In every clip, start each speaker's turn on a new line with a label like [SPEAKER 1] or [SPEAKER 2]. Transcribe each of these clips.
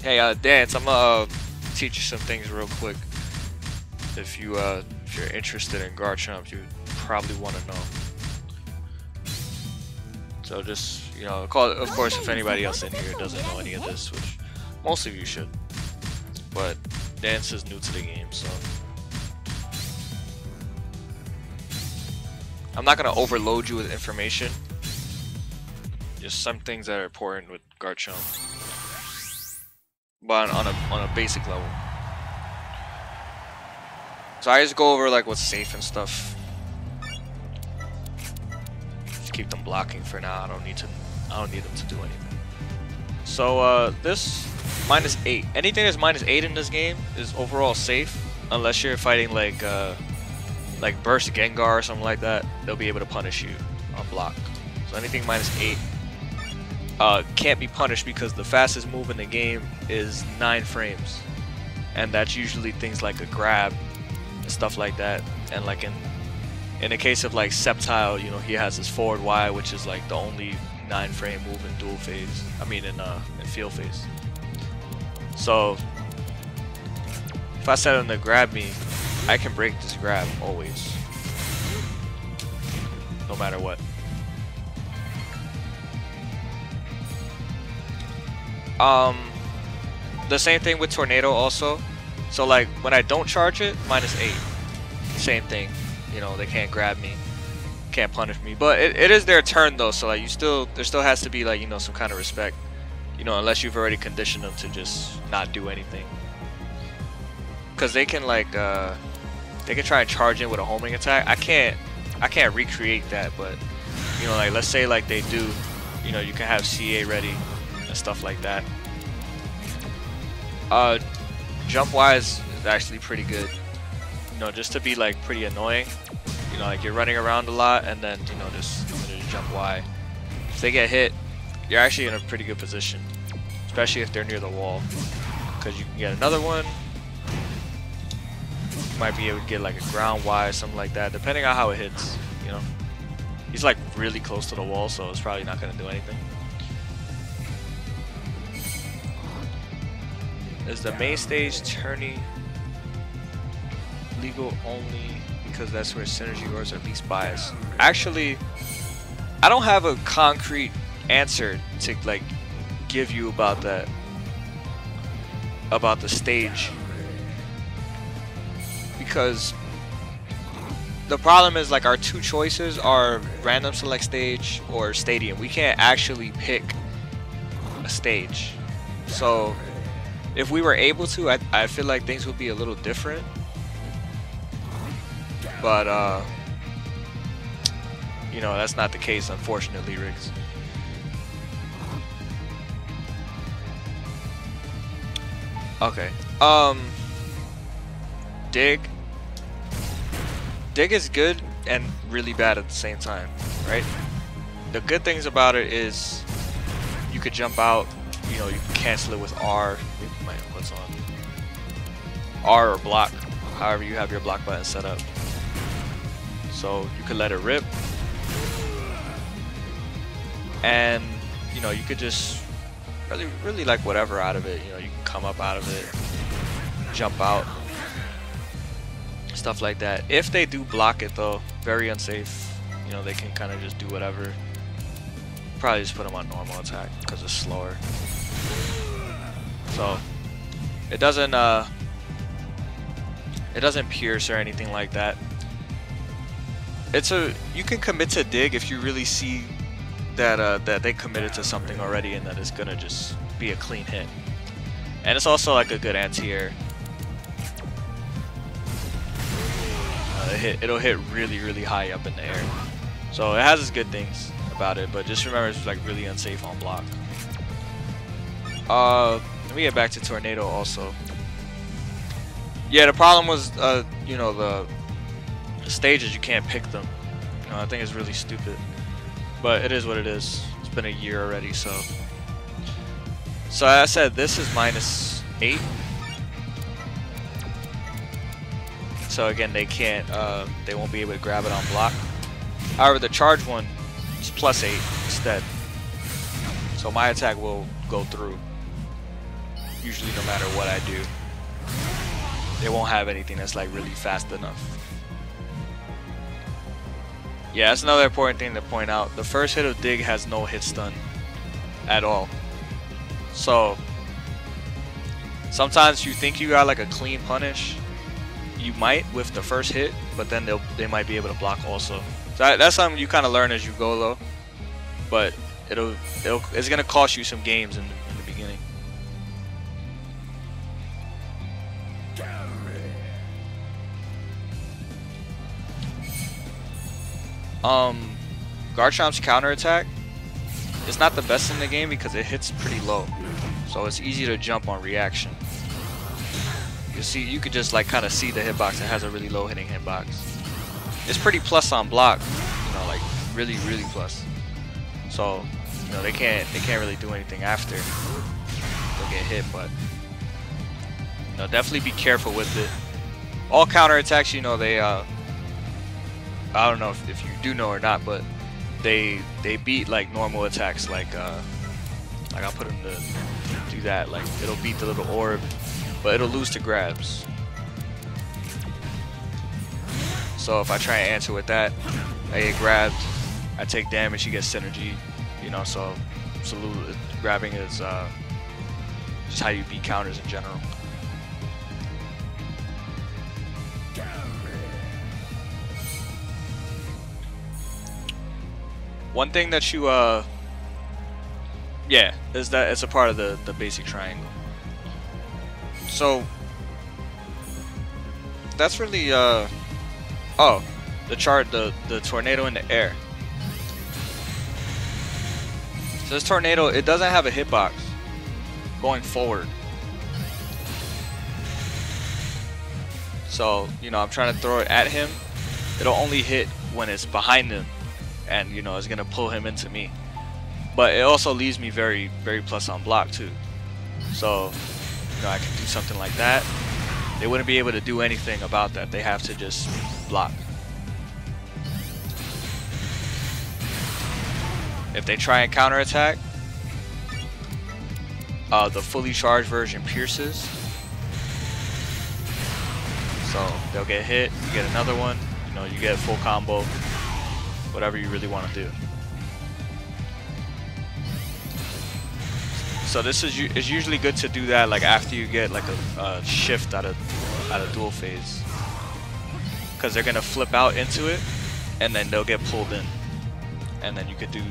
[SPEAKER 1] Hey, Dance, I'm gonna teach you some things real quick. If you're interested in Garchomp, you probably want to know. So just, you know, of course, if anybody else in here doesn't know any of this, which most of you should, but Dance is new to the game, so I'm not gonna overload you with information. Just some things that are important with Garchomp, but on a basic level. So I just go over like what's safe and stuff. Just keep them blocking for now. I don't need them to do anything. So this -8. Anything that's -8 in this game is overall safe, unless you're fighting like Burst Gengar or something like that. They'll be able to punish you on block. So anything -8 can't be punished because the fastest move in the game is 9 frames, and that's usually things like a grab and stuff like that. And like in the case of like Sceptile, you know, he has his forward Y, which is like the only 9-frame move in duel phase. I mean in field phase. So if I set him to grab me, I can break this grab always, no matter what. The same thing with Tornado also. So like when I don't charge it, -8. Same thing. You know, they can't grab me, can't punish me. But it is their turn though, so like there still has to be like, you know, some kind of respect. You know, unless you've already conditioned them to just not do anything. Cause they can like they can try and charge in with a homing attack. I can't recreate that, but you know, like let's say like they do, you know, you can have CA ready and stuff like that. Jump wise is actually pretty good, you know, just to be like pretty annoying. You know, like you're running around a lot and then, you know, just jump Y. If they get hit, you're actually in a pretty good position, especially if they're near the wall, because you can get another one. You might be able to get like a ground Y, something like that, depending on how it hits. You know, he's like really close to the wall, so it's probably not gonna do anything. Is the main stage tourney legal only because that's where synergy ores are least biased? Actually, I don't have a concrete answer to like give you about that, about the stage, because the problem is like our two choices are random select stage or stadium. We can't actually pick a stage. So if we were able to, I feel like things would be a little different. But you know, that's not the case, unfortunately, Riggs. Okay. Dig is good and really bad at the same time, right? The good things about it is you could jump out, you know, you can cancel it with R. What's on? R or block, however you have your block button set up. So you could let it rip, and you know, you could just really like whatever out of it. You know, you can come up out of it, jump out, stuff like that. If they do block it though, very unsafe. You know, they can kind of just do whatever. Probably just put them on normal attack because it's slower. So it doesn't pierce or anything like that. You can commit to dig if you really see that that they committed to something already and that it's gonna just be a clean hit. And it's also like a good anti-air. It'll hit really high up in the air. So it has its good things about it, but just remember it's like really unsafe on block. Let me get back to Tornado also. Yeah, the problem was you know, the stages, you can't pick them. You know, I think it's really stupid, but it is what it is. It's been a year already, so as I said, this is -8. So again, they can't, they won't be able to grab it on block. However, the charge one is +8 instead, so my attack will go through. usually no matter what I do. They won't have anything that's like really fast enough. Yeah, that's another important thing to point out. The first hit of Dig has no hit stun at all. So sometimes you think you got like a clean punish. You might with the first hit, but then they might be able to block also. So that's something you kind of learn as you go though. But it's gonna cost you some games in the beginning. Garchomp's counterattack is not the best in the game because it hits pretty low, so it's easy to jump on reaction. You could just like kind of see the hitbox. It has a really low hitting hitbox. It's pretty plus on block, you know, like really plus. So you know they can't really do anything after they'll get hit, but you know, definitely be careful with it. All counterattacks, you know, they I don't know if you do know or not, but they beat like normal attacks. Like I'll put them to do that. Like it'll beat the little orb, but it'll lose to grabs. So if I try and answer with that, I get grabbed, I take damage, you get synergy. You know, so grabbing is just how you beat counters in general. One thing that you yeah, is that it's a part of the basic triangle. So that's really oh, the tornado in the air. So this tornado, it doesn't have a hitbox going forward. So, you know, I'm trying to throw it at him. It'll only hit when it's behind him, and you know, it's gonna pull him into me. But it also leaves me very plus on block too. So, you know, I can do something like that. They wouldn't be able to do anything about that. They have to just block. If they try and counterattack, the fully charged version pierces. So they'll get hit, you get another one, you know, you get full combo, whatever you really want to do. So this is it's usually good to do that like after you get like a shift out of duel phase, because they're gonna flip out into it, and then they'll get pulled in, and then you could do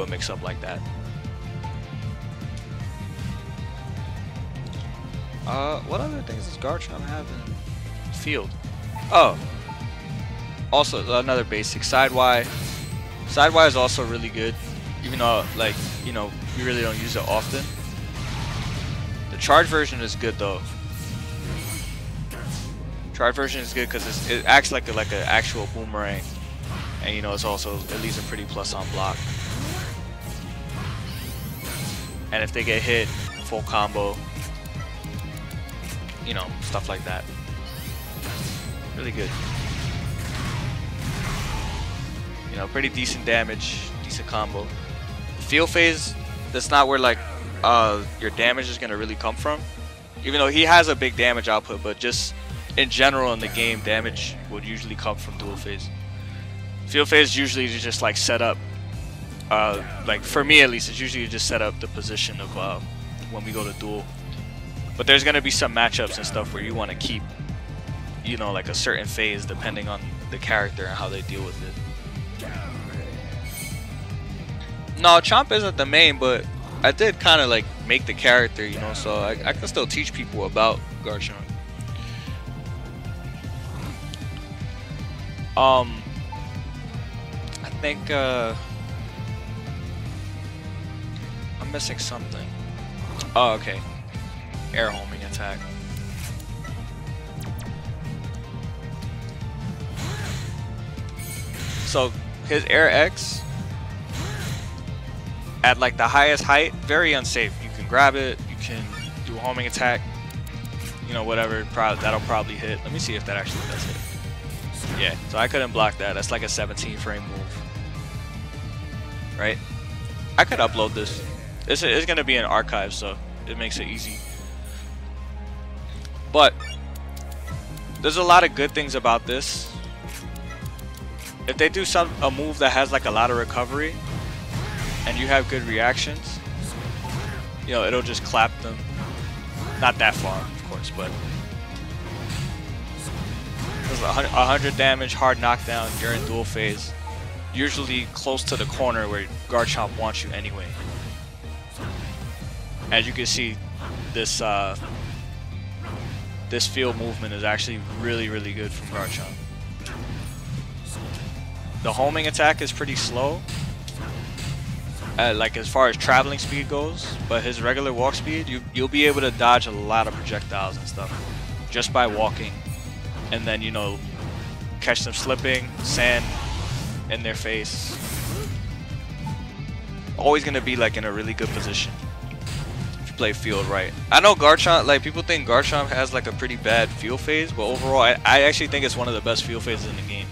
[SPEAKER 1] a mix up like that. What other things does Garchomp have in field? Oh, also another basic side Y. Side Y is also really good, even though like, you know, we really don't use it often. The charge version is good though. Charge version is good because it acts like an actual boomerang, and you know, it's also, it leaves a pretty plus on block. And if they get hit, full combo, you know, stuff like that. Really good. You know, pretty decent damage, decent combo. Field phase, that's not where like your damage is gonna really come from. Even though he has a big damage output, but just in general in the game, damage would usually come from duel phase. Field phase usually is just like set up. Like for me at least, it's usually just set up the position of when we go to duel. But there's gonna be some matchups and stuff where you want to keep, you know, like a certain phase depending on the character and how they deal with it. No, Chomp isn't the main, but I did kind of like make the character, you know, so I can still teach people about Garchomp. I think I'm missing something. Oh, okay. Air homing attack. So his air X at like the highest height, very unsafe. You can grab it, you can do a homing attack, you know, whatever, that'll probably hit. Let me see if that actually does hit. Yeah, so I couldn't block that. That's like a 17 frame move, right? I could upload this. This is going to be an archive, so it makes it easy. But there's a lot of good things about this. If they do a move that has like a lot of recovery and you have good reactions, you know, it'll just clap them. Not that far, of course, but there's 100 damage, hard knockdown during duel phase. Usually close to the corner where Garchomp wants you anyway. As you can see, this this field movement is actually really good from Garchomp. The homing attack is pretty slow, like as far as traveling speed goes, but his regular walk speed, you'll be able to dodge a lot of projectiles and stuff just by walking, and then, you know, catch them slipping, sand in their face. Always gonna be like in a really good position if you play field right. I know Garchomp, like people think Garchomp has like a pretty bad field phase, but overall I actually think it's one of the best field phases in the game.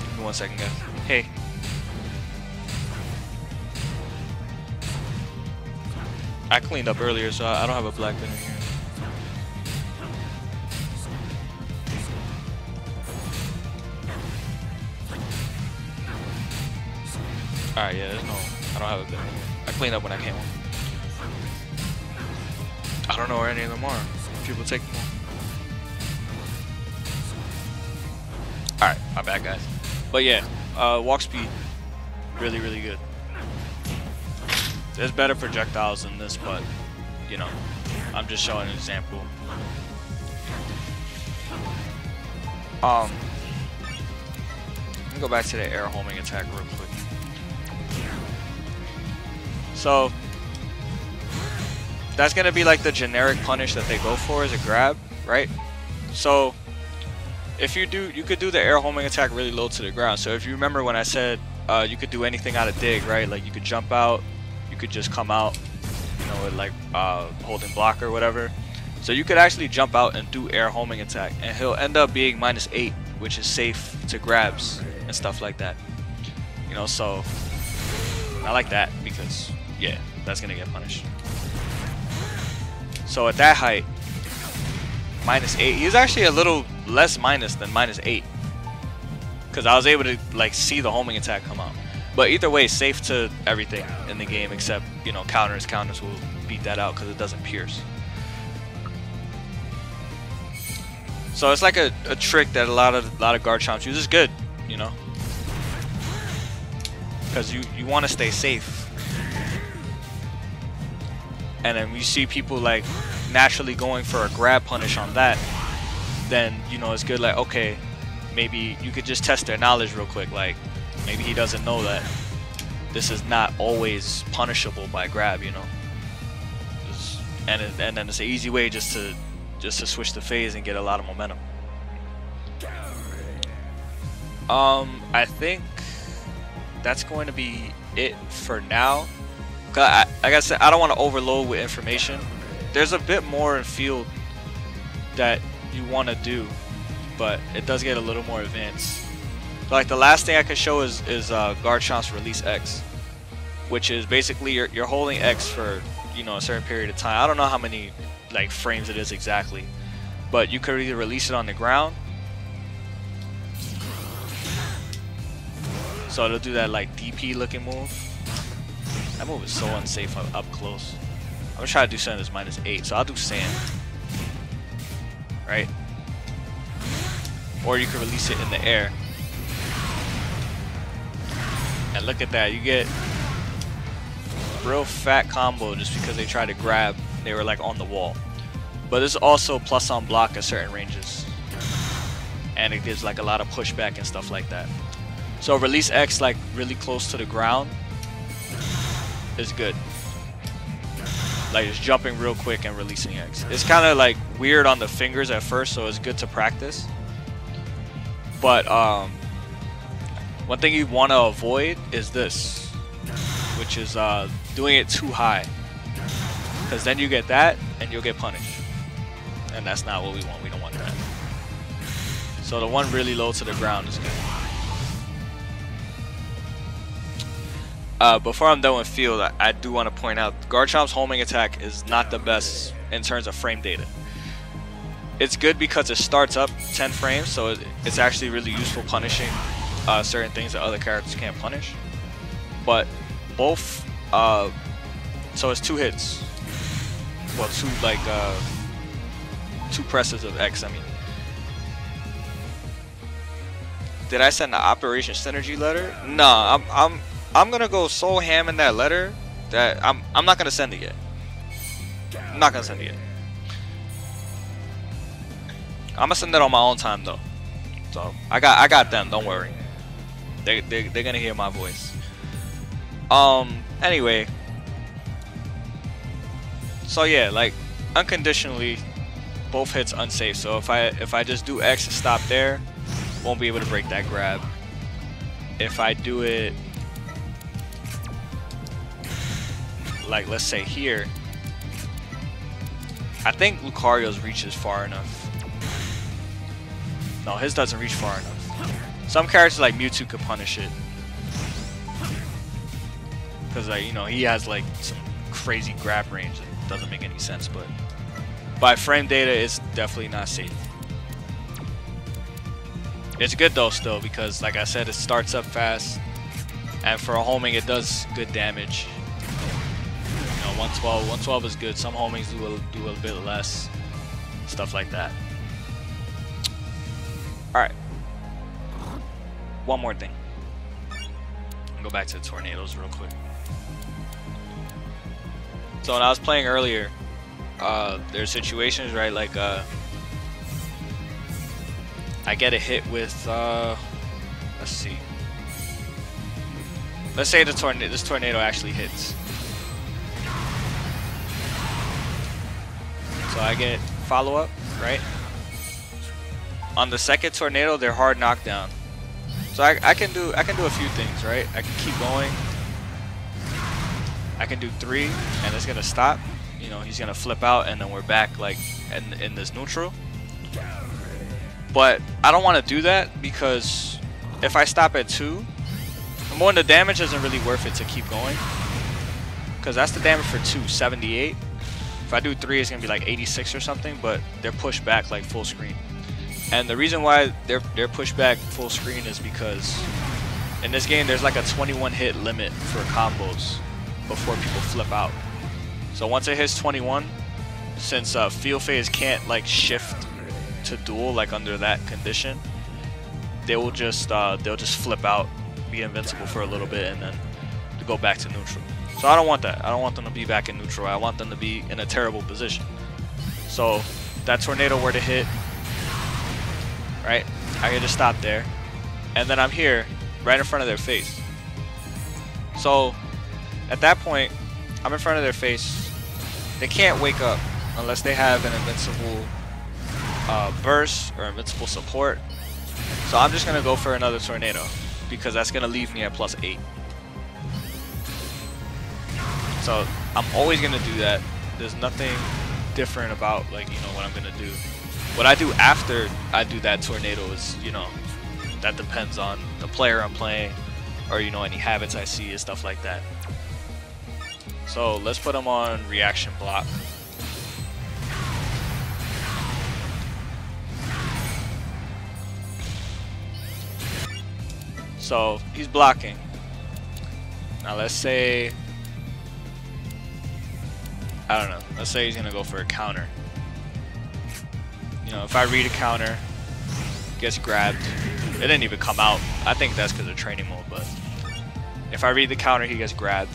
[SPEAKER 1] Give me 1 second, guys. Hey. I cleaned up earlier, so I don't have a black bin in here. Alright, yeah, there's no, I don't have a bin in here. I cleaned up when I came home. I don't know where any of them are. People take them all. Alright, my bad, guys. But yeah, walk speed, really good. There's better projectiles than this, but, you know, I'm just showing an example. Let me go back to the air homing attack real quick. So that's gonna be like the generic punish that they go for as a grab, right? So if you could do the air homing attack really low to the ground. So if you remember when I said you could do anything out of dig, right? Like you could jump out, you could just come out, you know, with like holding block or whatever. So you could actually jump out and do air homing attack, and he'll end up being -8, which is safe to grabs and stuff like that. You know, so I like that because, yeah, that's gonna get punished. So at that height, -8, he's actually a little less minus than -8, because I was able to like see the homing attack come out. But either way, safe to everything in the game except, you know, counters will beat that out because it doesn't pierce. So it's like a trick that a lot of Garchomps use. It's good, you know, because you want to stay safe. And then you see people like naturally going for a grab punish on that, then, you know, it's good, like, okay, maybe you could just test their knowledge real quick. Like, maybe he doesn't know that this is not always punishable by grab, you know. And then it's an easy way just to switch the phase and get a lot of momentum. I think that's going to be it for now. Like I said, I don't want to overload with information. There's a bit more in field that you want to do, but it does get a little more advanced. So like the last thing I can show is Garchomp's release X, which is basically you're holding X for, you know, a certain period of time. I don't know how many like frames it is exactly, but you could either release it on the ground, so it'll do that like DP looking move. That move is so unsafe up close. I'm gonna try to do something that's -8, so I'll do sand, right? Or you can release it in the air. And look at that, you get real fat combo just because they tried to grab. They were like on the wall. But there's also plus on block at certain ranges, and it gives like a lot of pushback and stuff like that. So release X like really close to the ground is good. Like just jumping real quick and releasing X. It's kind of like weird on the fingers at first, so it's good to practice. But one thing you want to avoid is this, which is doing it too high, because then you get that and you'll get punished, and that's not what we want. We don't want that. So the one really low to the ground is good. Before I'm done with field, I do want to point out Garchomp's homing attack is not the best in terms of frame data. It's good because it starts up 10 frames, so it's actually really useful punishing certain things that other characters can't punish. But both, so it's 2 hits. Well, 2 presses of X, I mean. Did I send the Operation Synergy letter? Nah, I'm gonna go so ham in that letter that I'm not gonna send it yet. I'm not gonna send it yet. I'm gonna send that on my own time though. So I got them. Don't worry. They're gonna hear my voice. Anyway. So yeah, like unconditionally, both hits unsafe. So if I just do X and stop there, won't be able to break that grab. If I do it, like let's say here, I think Lucario's reaches far enough. No, his doesn't reach far enough. Some characters like Mewtwo could punish it, because like, you know, he has like some crazy grab range that doesn't make any sense. But by frame data, it's definitely not safe. It's good though still, because like I said, it starts up fast, and for a homing it does good damage. You know, 112 is good. Some homings do a bit less, stuff like that. Alright, one more thing. I'll go back to the tornadoes real quick. So when I was playing earlier, there's situations, right, like I get a hit with let's see, let's say this tornado actually hits. So I get follow-up, right? On the second tornado, they're hard knockdown. So I can do a few things, right? I can keep going. I can do 3, and it's gonna stop. You know, he's gonna flip out, and then we're back like in this neutral. But I don't want to do that, because if I stop at 2, one, the damage isn't really worth it to keep going, because that's the damage for 2, 78. If I do 3, it's gonna be like 86 or something. But they're pushed back like full screen. And the reason why they're pushed back full screen is because in this game there's like a 21 hit limit for combos before people flip out. So once it hits 21, since field phase can't like shift to duel like under that condition, they'll just flip out, be invincible for a little bit, and then to go back to neutral. So I don't want that. I don't want them to be back in neutral. I want them to be in a terrible position. So that tornado were to hit, right? I can just stop there, and then I'm here, right in front of their face. So at that point, I'm in front of their face. They can't wake up unless they have an invincible burst or invincible support. So I'm just gonna go for another tornado, because that's gonna leave me at +8. So I'm always gonna do that. There's nothing different about, like, you know, what I'm gonna do. What I do after I do that tornado is, you know, that depends on the player I'm playing, or, you know, any habits I see and stuff like that. So let's put him on reaction block. So he's blocking. Now let's say, I don't know, let's say he's gonna go for a counter. You know, if I read a counter, gets grabbed, it didn't even come out. I think that's because of training mode, but if I read the counter, he gets grabbed.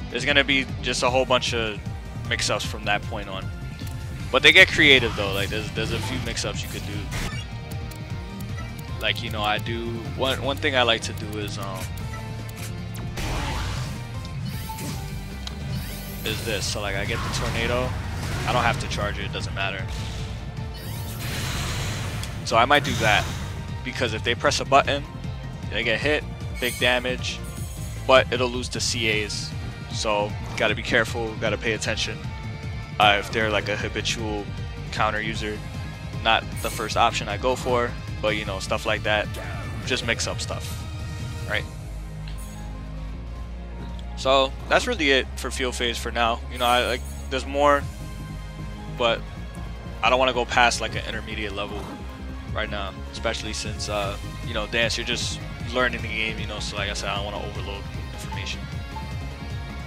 [SPEAKER 1] There's gonna be just a whole bunch of mix-ups from that point on. But they get creative though, like there's a few mix-ups you could do. Like, you know, I do, one thing I like to do is this. So like I get the tornado, I don't have to charge it, it doesn't matter. So I might do that, because if they press a button, they get hit, big damage, but it'll lose to CAs. So gotta be careful, gotta pay attention. If they're like a habitual counter user, not the first option I go for, but you know, stuff like that, just mix up stuff, right? So that's really it for field phase for now. You know, there's more, but I don't want to go past like an intermediate level right now, especially since you know, dance, you're just learning the game, you know, so like I said, I don't want to overload information.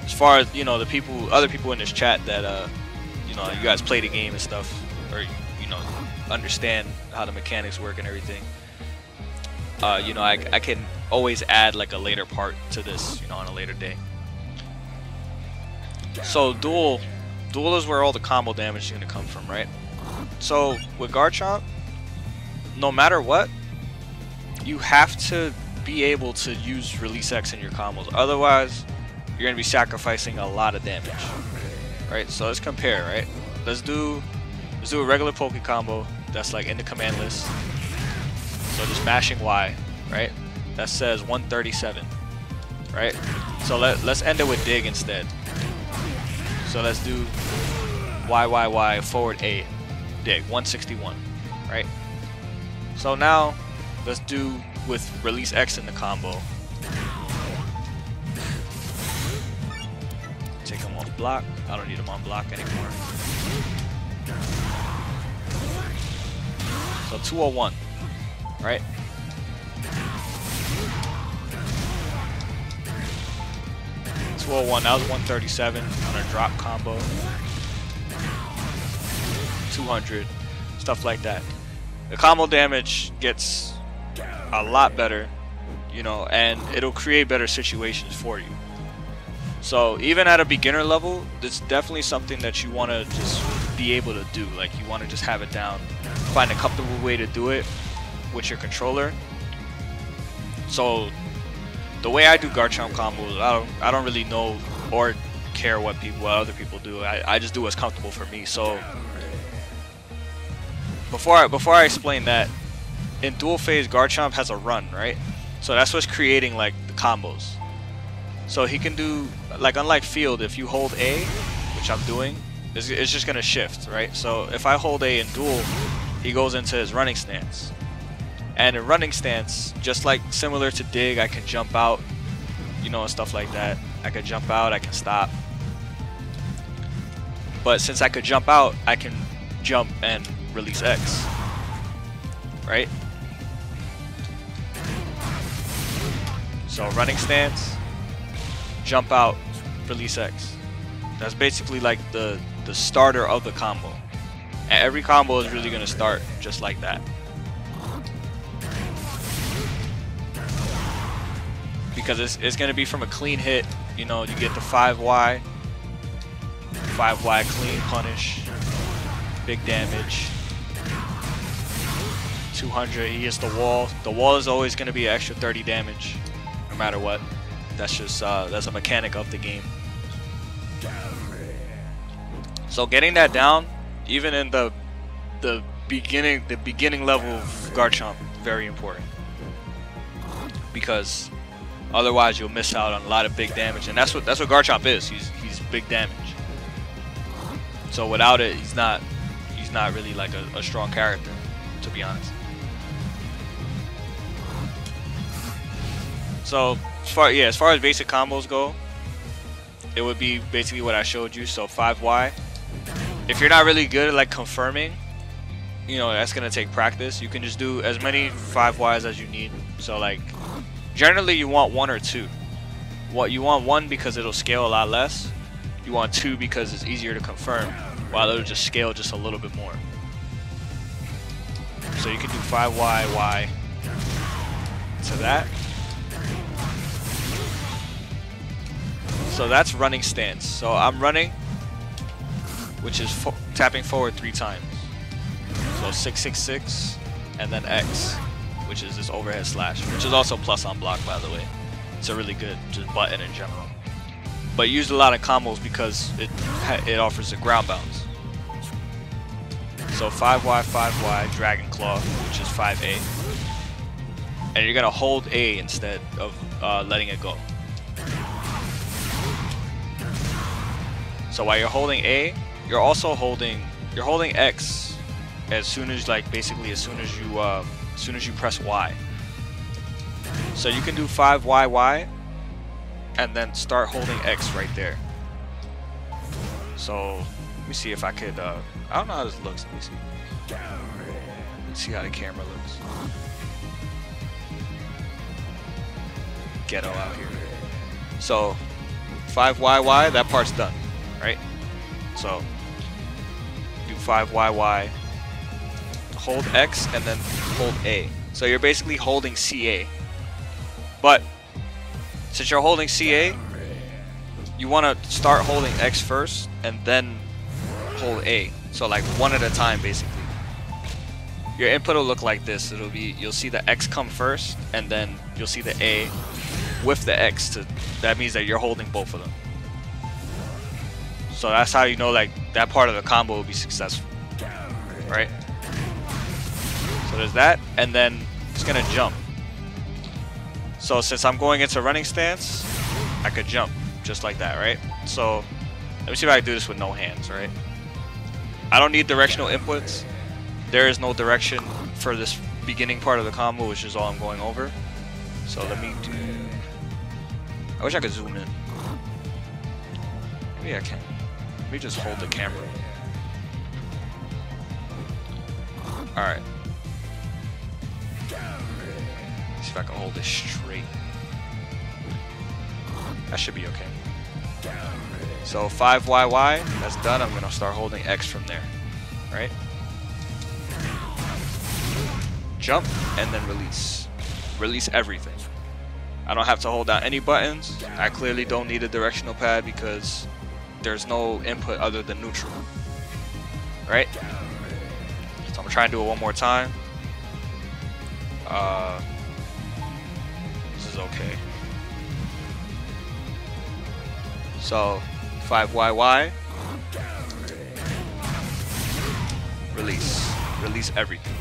[SPEAKER 1] As far as, you know, the people, other people in this chat that you know, you guys play the game and stuff, or you know, understand how the mechanics work and everything, you know, I can always add like a later part to this, you know, on a later day. So duel is where all the combo damage is going to come from, right? So with Garchomp, no matter what, you have to be able to use Release X in your combos. Otherwise, you're going to be sacrificing a lot of damage, right? So let's compare, right? Let's do a regular Poke combo that's like in the command list. So just mashing Y, right? That says 137, right? So let's end it with dig instead. So let's do Y forward A, dig 161, right? So now let's do with Release X in the combo. Take him off block. I don't need him on block anymore. So 201, right? That was 137 on a drop combo. 200, stuff like that. The combo damage gets a lot better, you know, and it'll create better situations for you. So even at a beginner level, it's definitely something that you want to just be able to do. Like, you want to just have it down, find a comfortable way to do it with your controller. So the way I do Garchomp combos, I don't really know or care what other people do. I just do what's comfortable for me. So before I explain that, in dual phase, Garchomp has a run, right? So that's what's creating like the combos. So he can do, like, unlike field, if you hold A, which I'm doing, it's just gonna shift, right? So if I hold A in duel, he goes into his running stance. And in running stance, just like similar to dig, I can jump out, you know, and stuff like that. I can jump out, I can stop. But since I could jump out, I can jump and Release X, right? So running stance, jump out, Release X. That's basically like the starter of the combo. And every combo is really gonna start just like that. Because it's gonna be from a clean hit, you know, you get the 5Y clean punish, big damage, 200, he hits the wall. The wall is always gonna be an extra 30 damage, no matter what. That's just that's a mechanic of the game. So getting that down, even in the beginning level of Garchomp, very important, because otherwise you'll miss out on a lot of big damage, and that's what Garchomp is. He's big damage. So without it, he's not really like a strong character, to be honest. So as far as basic combos go, it would be basically what I showed you. So 5Y. If you're not really good at like confirming, you know, that's gonna take practice. You can just do as many 5Ys as you need. So like, generally you want 1 or 2. You want 1 because it'll scale a lot less. You want 2 because it's easier to confirm, while it'll just scale just a little bit more. So you can do 5Y, Y to that. So that's running stance. So I'm running, which is tapping forward 3 times. So 666, and then X, which is this overhead slash, which is also plus on block, by the way. It's a really good just button in general. But used a lot of combos because it offers a ground bounce. So 5Y, Dragon Claw, which is 5A. And you're gonna hold A instead of letting it go. So while you're holding A, you're also holding X as soon as as soon as you press Y. So you can do 5Y and then start holding X right there. So let me see if I could. I don't know how this looks. Let me see. Let's see how the camera looks. Ghetto out here. So 5YY, that part's done, right? So do 5YY, hold X, and then hold A. So you're basically holding CA. But since you're holding CA, you want to start holding X first and then hold A. So like one at a time, basically. Your input will look like this. It'll be, you'll see the X come first, and then you'll see the A with the X. That means that you're holding both of them. So that's how you know like that part of the combo will be successful, right? So there's that, and then it's gonna jump. So since I'm going into running stance, I could jump just like that, right? So let me see if I can do this with no hands, right? I don't need directional inputs. There is no direction for this beginning part of the combo, which is all I'm going over. So let me do... I wish I could zoom in. Maybe I can. Let me just hold the camera. Alright. See if I can hold this straight. That should be okay. So 5YY, that's done. I'm gonna start holding X from there. Right? Jump and then release. Release everything. I don't have to hold down any buttons. I clearly don't need a directional pad because there's no input other than neutral. Right? So I'm gonna try and do it one more time. This is okay. So 5YY. Release. Release everything.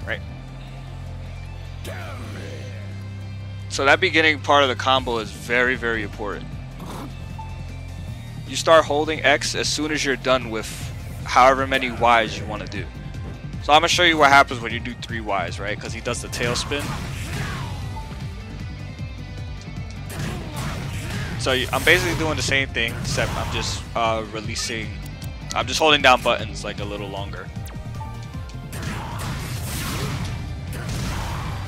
[SPEAKER 1] Right? So that beginning part of the combo is very, very important. You start holding X as soon as you're done with however many Ys you want to do. So I'm going to show you what happens when you do 3 Ys, right? Because he does the tail spin. So I'm basically doing the same thing, except I'm just releasing. I'm just holding down buttons like a little longer.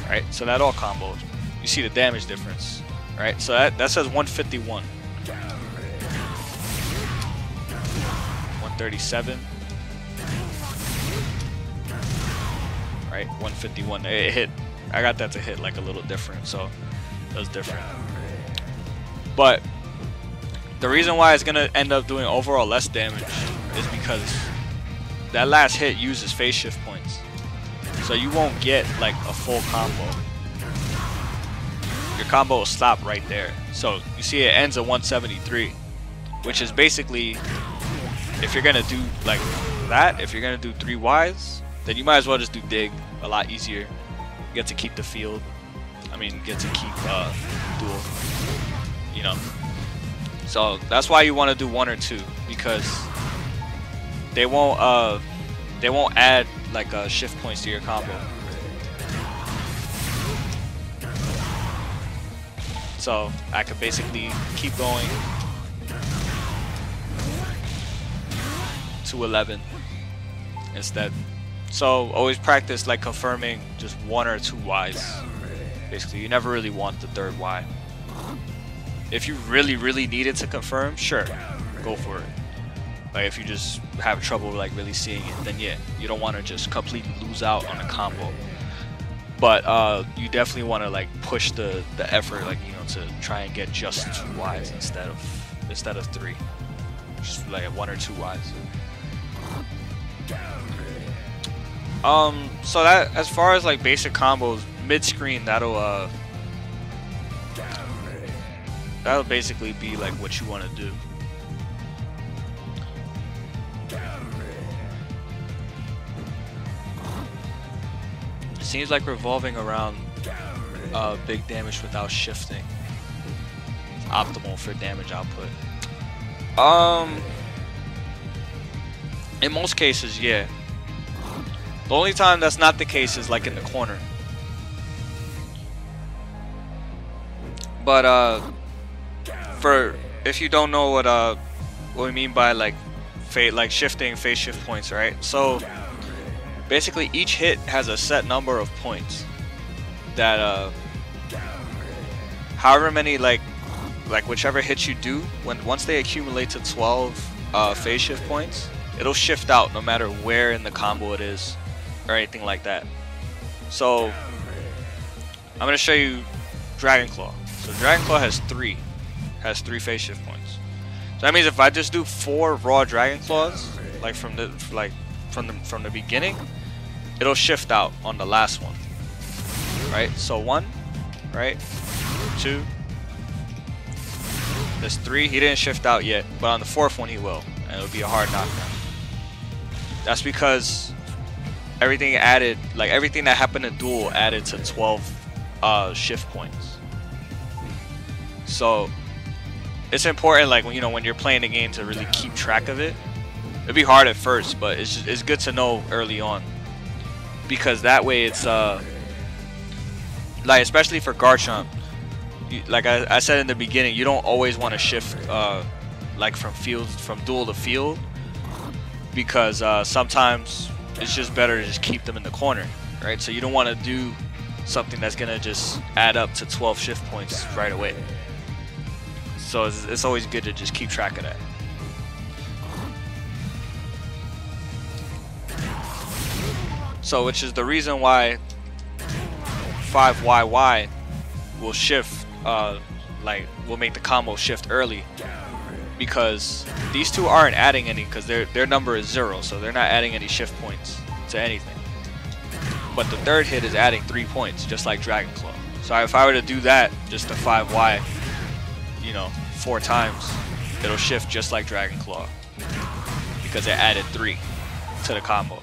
[SPEAKER 1] Right, so that all combos. You see the damage difference, right? So that says 151, 137, right? 151. It hit. I got that to hit like a little different, so it was different. But the reason why it's gonna end up doing overall less damage is because that last hit uses phase shift points. So you won't get like a full combo. Your combo will stop right there. So you see it ends at 173, which is basically, if you're gonna do like that, if you're gonna do 3 Ys, then you might as well just do dig. A lot easier. You get to keep the field. I mean, get to keep duel. You know. So that's why you want to do 1 or 2, because they won't add like shift points to your combo. So I could basically keep going to 11 instead. So always practice like confirming just 1 or 2 Ys. Basically, you never really want the 3rd Y. If you really need it to confirm, sure, go for it. Like if you just have trouble like really seeing it, then yeah, you don't want to just completely lose out on a combo. But you definitely want to like push the effort, like, you know, to try and get just 2 Ys instead of 3. Just like 1 or 2 Ys. So that, as far as like basic combos, mid screen, that'll basically be like what you want to do. Seems like revolving around big damage without shifting. It's optimal for damage output. In most cases, yeah. The only time that's not the case is like in the corner. But for if you don't know what we mean by like shifting phase shift points, right? So basically each hit has a set number of points that however many like whichever hits you do, once they accumulate to 12 phase shift points, it'll shift out no matter where in the combo it is or anything like that. So I'm gonna show you Dragon Claw. So Dragon Claw has three phase shift points. So that means if I just do 4 raw Dragon Claws, like from the beginning, it'll shift out on the last one, right? So 1, right? 2. There's 3. He didn't shift out yet, but on the 4th one he will, and it'll be a hard knockdown. That's because everything added, like everything that happened in duel, added to 12 shift points. So it's important, like when you're playing the game, to really keep track of it. It'd be hard at first, but it's good to know early on, because that way it's like, especially for Garchomp, like I said in the beginning, you don't always want to shift like from duel to field, because sometimes it's just better to just keep them in the corner, right? So you don't want to do something that's gonna just add up to 12 shift points right away. So it's always good to just keep track of that. So which is the reason why 5YY will shift, like will make the combo shift early, because these two aren't adding any, because their number is 0, so they're not adding any shift points to anything. But the third hit is adding 3 points, just like Dragon Claw. So if I were to do that, just the 5Y, 4 times, it'll shift just like Dragon Claw, because it added 3 to the combo.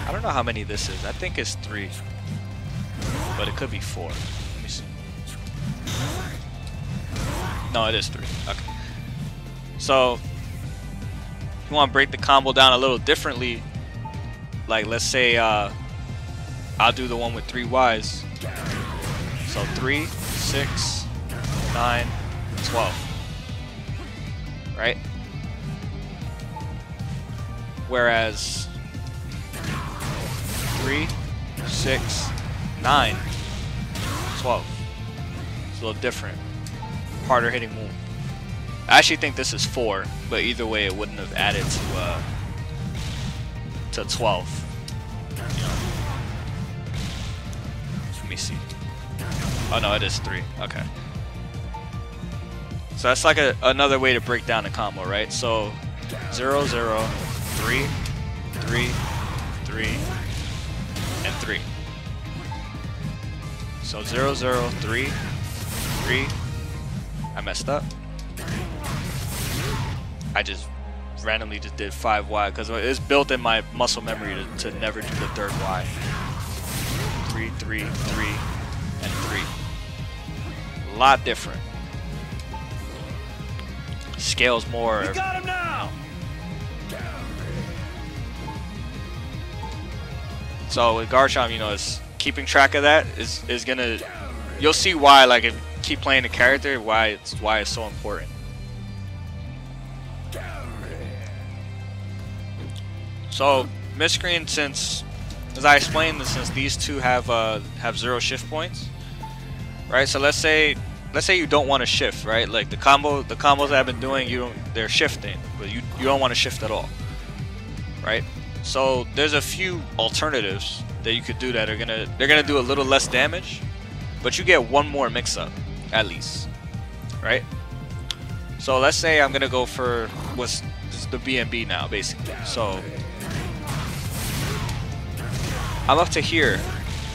[SPEAKER 1] I don't know how many this is. I think it's 3, but it could be 4. Let me see. No, it is 3. Okay. So if you want to break the combo down a little differently, like let's say I'll do the one with 3 Ys. So 3, 6, 9, 12, right? Whereas 3, 6, 9, 12. It's a little different. Harder hitting move. I actually think this is 4, but either way it wouldn't have added to 12. Let me see. Oh no, it is 3. Okay. So that's like another way to break down the combo, right? So 0, 0, 3, 3, 3, and 3. So 0, 0, 3, 3. I messed up. I just randomly just did 5Y, because it's built in my muscle memory to never do the third Y. 3, 3, 3, and 3. A lot different. Scales more. You got him now. So with Garchomp, it's keeping track of that is gonna. You'll see why, like, if you keep playing the character, why it's so important. So mid-screen, since, as I explained, since these two have 0 shift points, right? So let's say you don't want to shift, right? Like the combos that I've been doing, they're shifting, but you don't want to shift at all, right? So there's a few alternatives that you could do that they're gonna do a little less damage, but you get one more mix-up at least, right? So let's say I'm gonna go for what's the BNB now, basically. So I'm up to here,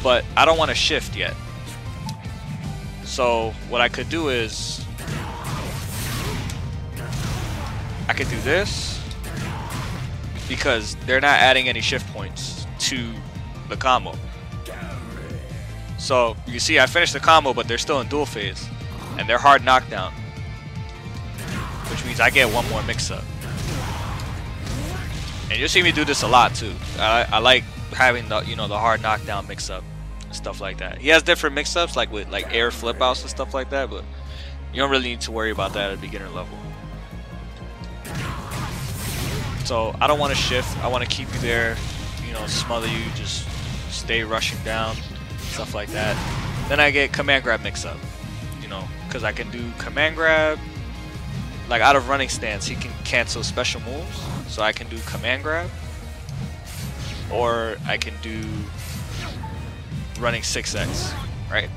[SPEAKER 1] but I don't want to shift yet. So what I could do is I could do this, because they're not adding any shift points to the combo. So you can see I finished the combo, but they're still in duel phase, and they're hard knockdown, which means I get one more mix-up. And you'll see me do this a lot too. I like having the the hard knockdown mix-up and stuff like that. He has different mix-ups, like with air flip outs and stuff like that, but You don't really need to worry about that at a beginner level. So I don't want to shift. I want to keep you there, you know, smother you, just stay rushing down, stuff like that. Then I get command grab mix up, you know, because I can do command grab. Like out of running stance, he can cancel special moves, so I can do command grab, or I can do running 6x, right?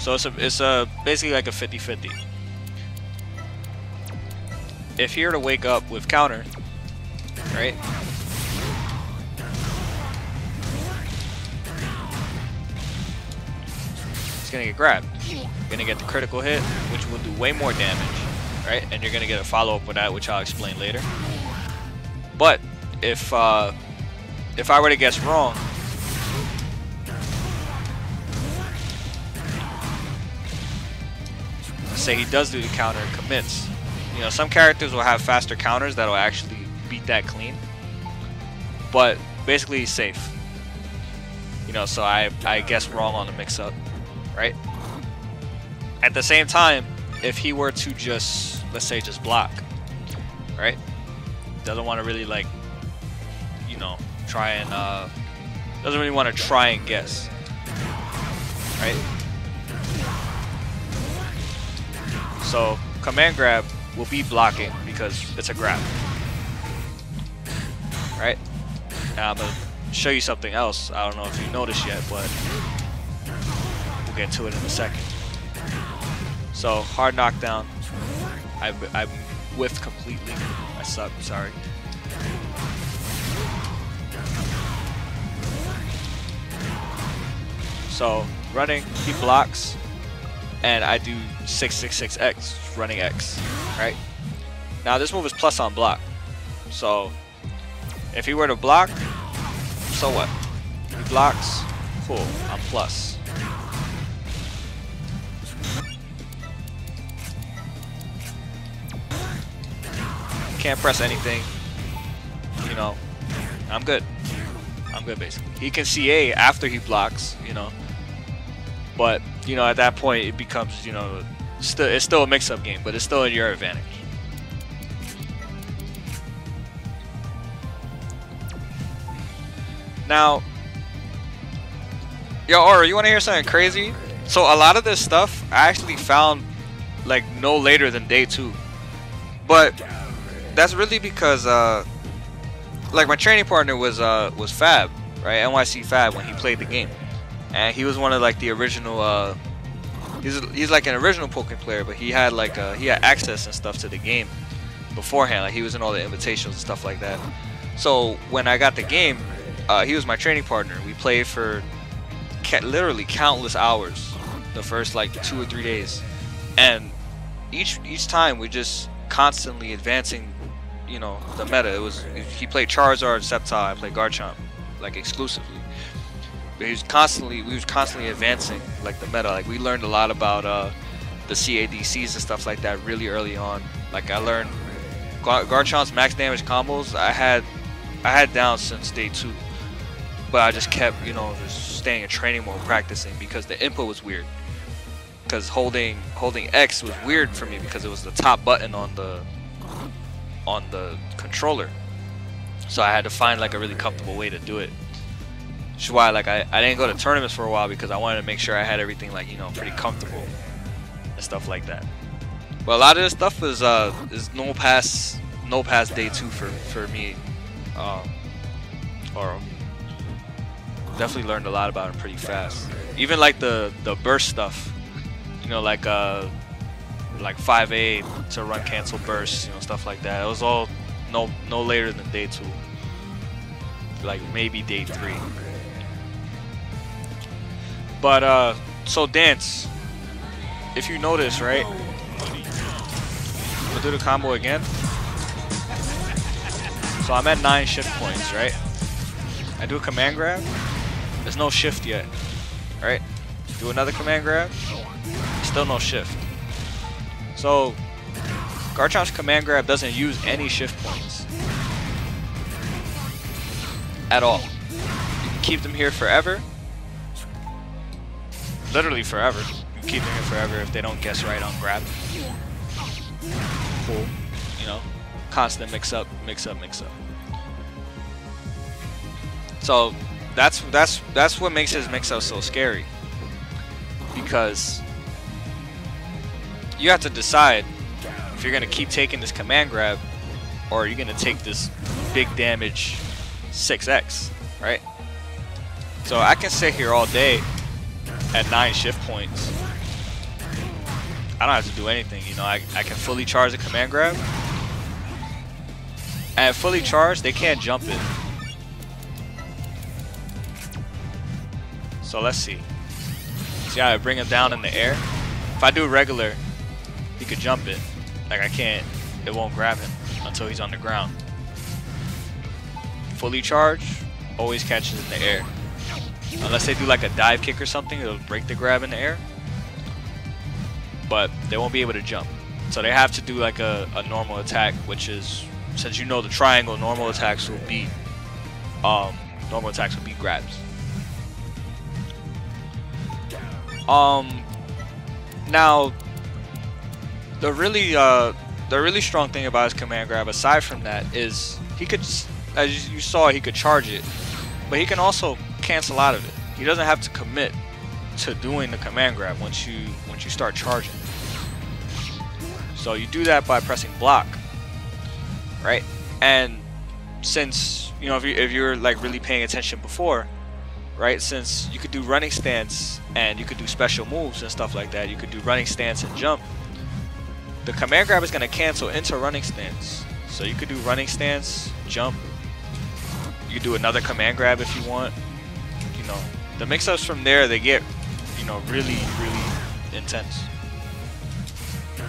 [SPEAKER 1] So it's basically like a 50-50. If he were to wake up with counter, right? It's gonna get grabbed. You're gonna get the critical hit, which will do way more damage, right? And you're gonna get a follow-up with that, which I'll explain later. But if I were to guess wrong, say he does do the counter and commits. You know, some characters will have faster counters that'll actually beat that clean. But basically he's safe. You know, so I guess wrong on the mix-up, right? At the same time, if he were to just, let's say, just block, right? Doesn't want to really, like, you know, try and, doesn't really want to try and guess, right? So command grab will be blocking because it's a grab, right? Now I'm gonna show you something else. I don't know if you noticed yet, but we'll get to it in a second. So hard knockdown. I whiffed completely. I suck. Sorry. So running, he blocks, and I do 666X, running X, right? Now this move is plus on block. So if he were to block, so what? He blocks, cool, I'm plus. Can't press anything, you know, I'm good. I'm good basically. He can CA after he blocks, you know. But, you know, at that point it becomes, you know, it's still a mix-up game, but it's still in your advantage. Now, yo, Aura, you want to hear something crazy? So a lot of this stuff I actually found like no later than day 2. But that's really because like my training partner was Fab, right? NYC Fab when he played the game. And he was one of like the original he's like an original Pokemon player, but he had like he had access and stuff to the game beforehand. Like he was in all the invitations and stuff like that. So when I got the game, he was my training partner. We played for literally countless hours the first like 2 or 3 days, and each time we just constantly advancing, you know, the meta. It was, he played Charizard, Sceptile, I played Garchomp, like exclusively. But we was constantly advancing like the meta. Like we learned a lot about the CADCs and stuff like that really early on. Like I learned Garchomp's max damage combos I had down since day 2. But I just kept, you know, just staying in training mode, practicing, because the input was weird. Because holding X was weird for me because it was the top button on the controller. So I had to find like a really comfortable way to do it. Which is why like I didn't go to tournaments for a while, because I wanted to make sure I had everything like, you know, pretty comfortable and stuff like that. But a lot of this stuff is no past day 2 for me. Or definitely learned a lot about him pretty fast. Even like the burst stuff, you know, like 5A to run cancel bursts, you know, stuff like that. It was all no later than day 2, like maybe day 3. But so dance, if you notice, right, we'll do the combo again. So I'm at 9 shift points, right? I do a command grab, there's no shift yet, right? Do another command grab, still no shift. So Garchomp's command grab doesn't use any shift points at all. You can keep them here forever, literally forever. You can keeping it forever if they don't guess right on grab. Cool. You know, constant mix up, mix up, mix up. So that's what makes his mix up so scary, because you have to decide if you're gonna keep taking this command grab or you're gonna take this big damage 6x, right? So I can sit here all day at 9 shift points. I don't have to do anything, you know. I can fully charge the command grab, and fully charged, they can't jump it. So let's see. See how I bring him down in the air? If I do regular, he could jump it. Like I can't, it won't grab him until he's on the ground. Fully charged, always catches in the air. Unless they do like a dive kick or something, it'll break the grab in the air. But they won't be able to jump. So they have to do like a normal attack, which is, since you know the triangle, normal attacks will beat grabs. Now the really strong thing about his command grab, aside from that, is he could, as you saw, he could charge it, but he can also cancel out of it. He doesn't have to commit to doing the command grab once you start charging. So you do that by pressing block, right? And since, you know, if you're like really paying attention before, right, since you could do running stance and you could do special moves and stuff like that, you could do running stance and jump, the command grab is going to cancel into running stance. So you could do running stance, jump, you could do another command grab if you want. You know, the mix-ups from there, they get, you know, really intense. You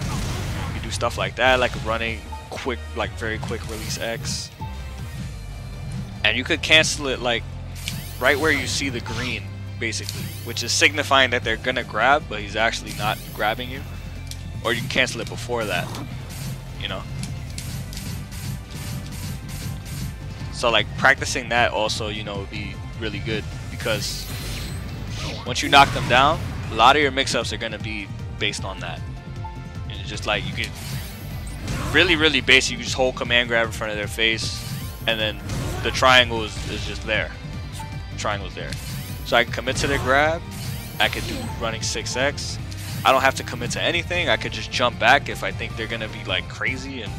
[SPEAKER 1] can do stuff like that, like running quick, like very quick release X, and you could cancel it like right where you see the green, basically, which is signifying that they're gonna grab, but he's actually not grabbing you. Or you can cancel it before that, you know. So like practicing that also, you know, would be really good, because once you knock them down, a lot of your mix-ups are gonna be based on that. And it's just like, you can really basic, you just hold command grab in front of their face, and then the triangle is just there. Triangle's there. So I can commit to the grab, I could do running 6x. I don't have to commit to anything. I could just jump back if I think they're gonna be like crazy and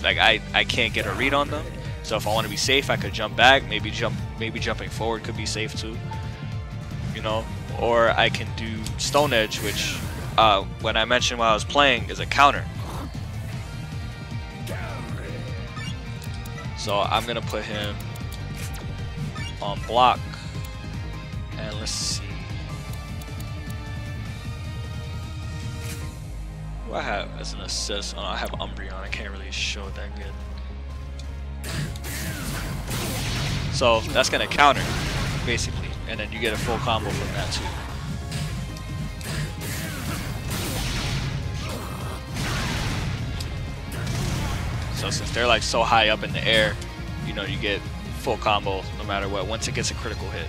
[SPEAKER 1] like I can't get a read on them. So if I want to be safe, I could jump back. Maybe jumping forward could be safe too, you know. Or I can do Stone Edge, which when I mentioned while I was playing, is a counter. So I'm gonna put him on block, and let's see. What do I have as an assist? Oh, I have Umbreon. I can't really show it that good. So that's gonna counter, basically, and then you get a full combo from that too. So since they're like so high up in the air, you know, you get full combo no matter what once it gets a critical hit.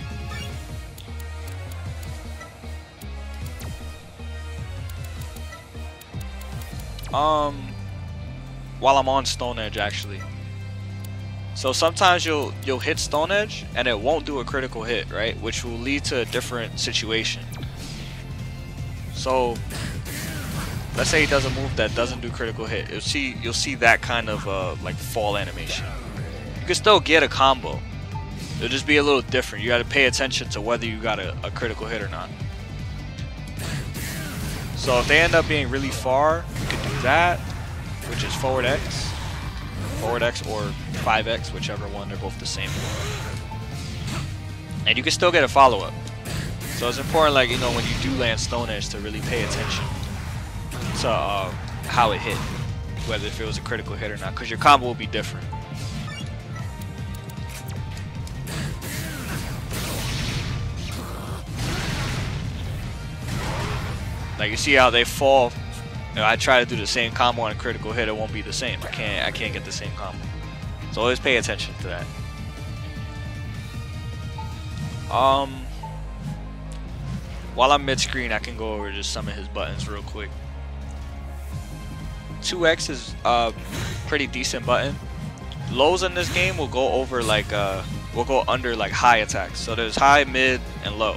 [SPEAKER 1] While I'm on Stone Edge, actually. So sometimes you'll hit Stone Edge and it won't do a critical hit, right? Which will lead to a different situation. So let's say he does a move that doesn't do critical hit. You'll see that kind of like fall animation. You can still get a combo. It'll just be a little different. You got to pay attention to whether you got a critical hit or not. So if they end up being really far, you can do that, which is forward X or 5X, whichever one. They're both the same. And you can still get a follow-up. So it's important, like, you know, when you do land Stone Edge, to really pay attention to how it hit, whether if it was a critical hit or not, because your combo will be different. Like, you see how they fall. You know, I try to do the same combo on a critical hit, it won't be the same. I can't get the same combo. So always pay attention to that. while I'm mid-screen, I can go over just some of his buttons real quick. 2X is a pretty decent button. Lows in this game will go over like will go under like high attacks. So there's high, mid, and low.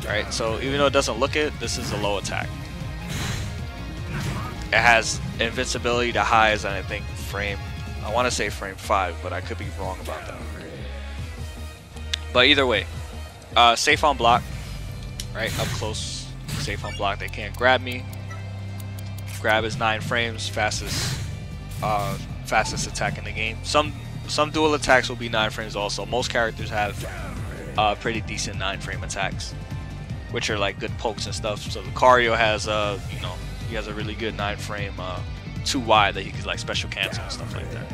[SPEAKER 1] Right? So even though it doesn't look it, this is a low attack. It has invincibility to highs, and I think I want to say frame 5, but I could be wrong about that. But either way, safe on block, right? Up close, safe on block. They can't grab me. Grab is 9 frames, fastest attack in the game. Some dual attacks will be 9 frames also. Most characters have pretty decent 9-frame attacks, which are like good pokes and stuff. So the Cario has you know, he has a really good 9-frame 2Y that he could like special cancel and stuff like that.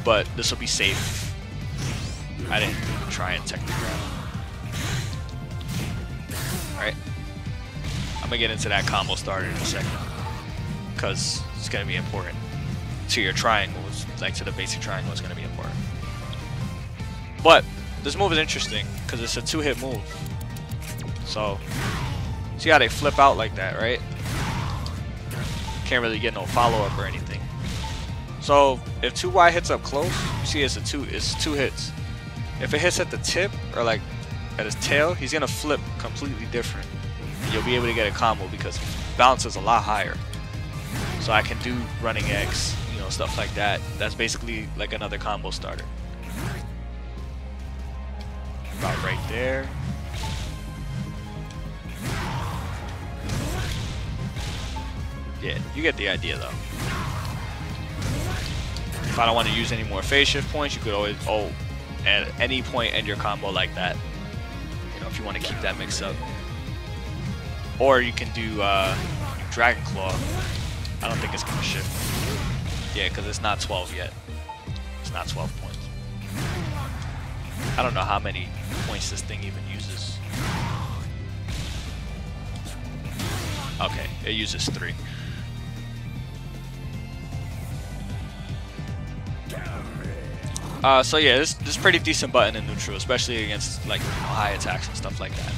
[SPEAKER 1] But this will be safe. I didn't even try and technical grab. Alright. I'm gonna get into that combo starter in a second, because it's gonna be important. To your triangles, like to the basic triangle, is gonna be important. But this move is interesting because it's a 2-hit move. So see how they flip out like that, right? Can't really get no follow-up or anything. So if 2Y hits up close, you see it's 2 hits. If it hits at the tip or like at his tail, he's gonna flip completely different. You'll be able to get a combo because bounce is a lot higher. So I can do running X, you know, stuff like that. That's basically like another combo starter. About right there. Yeah, you get the idea though. If I don't want to use any more phase shift points, you could always, at any point end your combo like that. You know, if you want to keep that mix up. Or you can do Dragon Claw. I don't think it's going to shift. Yeah, because it's not 12 yet. It's not 12 points. I don't know how many points this thing even uses. Okay, it uses 3. So yeah, this is pretty decent button in neutral, especially against like, you know, high attacks and stuff like that.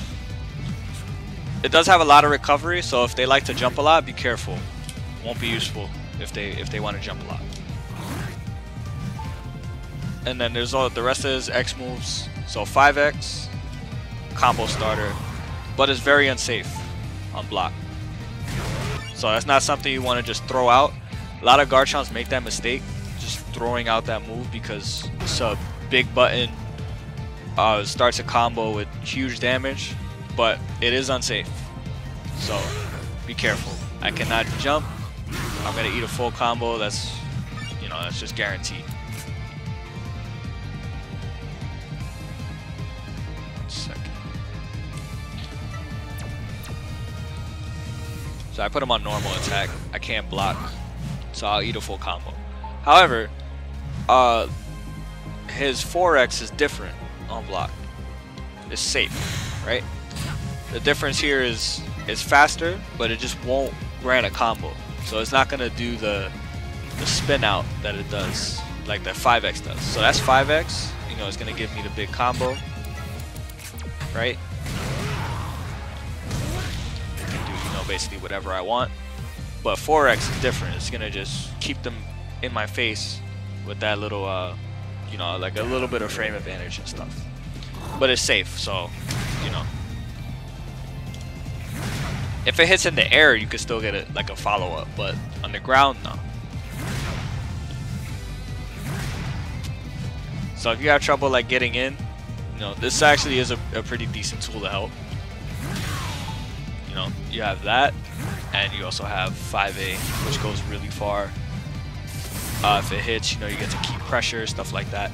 [SPEAKER 1] It does have a lot of recovery, so if they like to jump a lot, be careful. Won't be useful if they want to jump a lot. And then there's all the rest of his X moves. So 5X, combo starter, but it's very unsafe on block. So that's not something you want to just throw out. A lot of Garchomps make that mistake, just throwing out that move because it's a big button, starts a combo with huge damage, but it is unsafe. So be careful. I cannot jump. I'm gonna eat a full combo. That's, you know, that's just guaranteed. 1 second. So I put him on normal attack. I can't block, so I'll eat a full combo. However, his 4X is different on block. It's safe, right? The difference here is it's faster, but it just won't grant a combo. So it's not gonna do the spin out that it does, like that 5X does. So that's 5X. You know, it's gonna give me the big combo, right? I can do, you know, basically whatever I want. But 4X is different. It's gonna just keep them in my face with that little, you know, like a little bit of frame advantage and stuff. But it's safe, so, you know. If it hits in the air, you can still get it like a follow-up, but on the ground, no. So if you have trouble like getting in, you know, this actually is a pretty decent tool to help. You know, you have that, and you also have 5A, which goes really far. If it hits, you know, you get to keep pressure, stuff like that.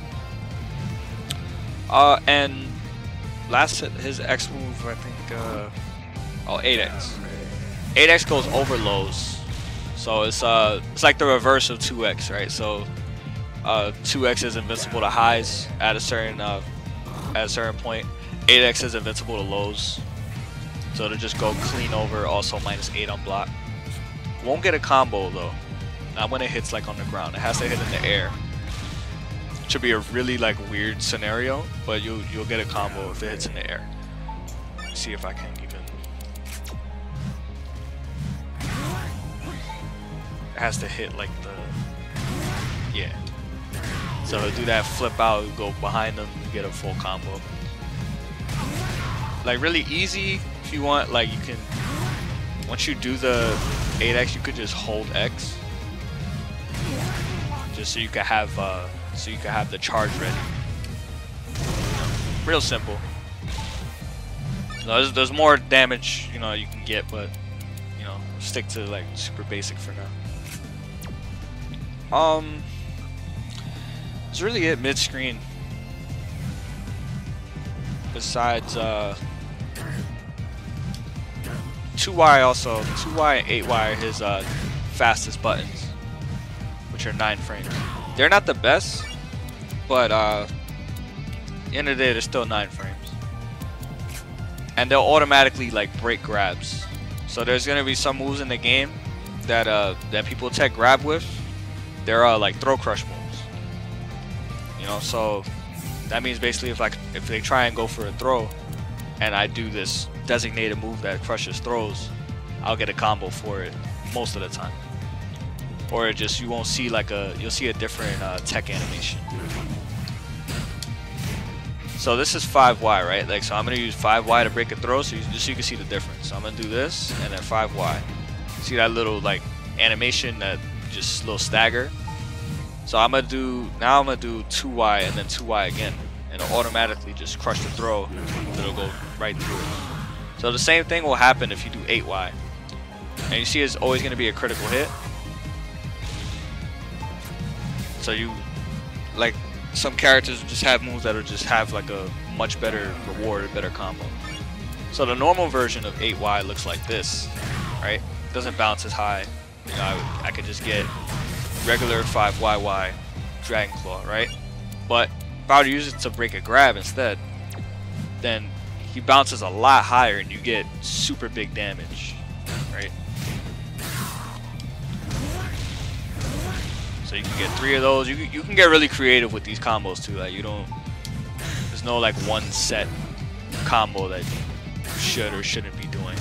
[SPEAKER 1] And last hit, his X move, I think, 8X. 8X goes over lows, so it's like the reverse of 2X, right? So 2X is invincible to highs at a certain point. 8X is invincible to lows, so it'll just go clean over. Also -8 on block. Won't get a combo though. Not when it hits like on the ground. It has to hit in the air. Should be a really like weird scenario, but you'll get a combo if it hits in the air. Let's see if I can even has to hit like the, yeah. So he'll do that flip out, go behind him, you get a full combo. Like really easy if you want. Like you can, once you do the 8X, you could just hold X, just so you can have the charge ready. Real simple. No, there's more damage, you know, you can get, but you know, stick to like super basic for now. That's really it mid-screen. Besides 2Y also, 2Y and 8Y are his fastest buttons, which are 9 frames. They're not the best, but at the end of the day, they're still 9 frames. And they'll automatically like break grabs. So there's gonna be some moves in the game that that people tech grab with. They're like throw crush moves. You know, so that means basically if they try and go for a throw, and I do this designated move that crushes throws, I'll get a combo for it most of the time. Or it just, you won't see like you'll see a different tech animation. So this is 5Y, right? Like, so I'm gonna use 5Y to break a throw, so just so you can see the difference. So I'm gonna do this and then 5Y. See that little like animation, that just little stagger. So now I'm gonna do 2Y and then 2Y again, and it'll automatically just crush the throw. It'll go right through it. So the same thing will happen if you do 8Y. And you see it's always gonna be a critical hit. So you, like, some characters just have moves that'll just have like a much better reward, a better combo. So the normal version of 8Y looks like this, right? Doesn't bounce as high. You know, I could just get regular 5YY Dragon Claw, right? But if I were to use it to break a grab instead, then he bounces a lot higher and you get super big damage, right? So you can get 3 of those. You can get really creative with these combos too. Like there's no like one set combo that you should or shouldn't be doing.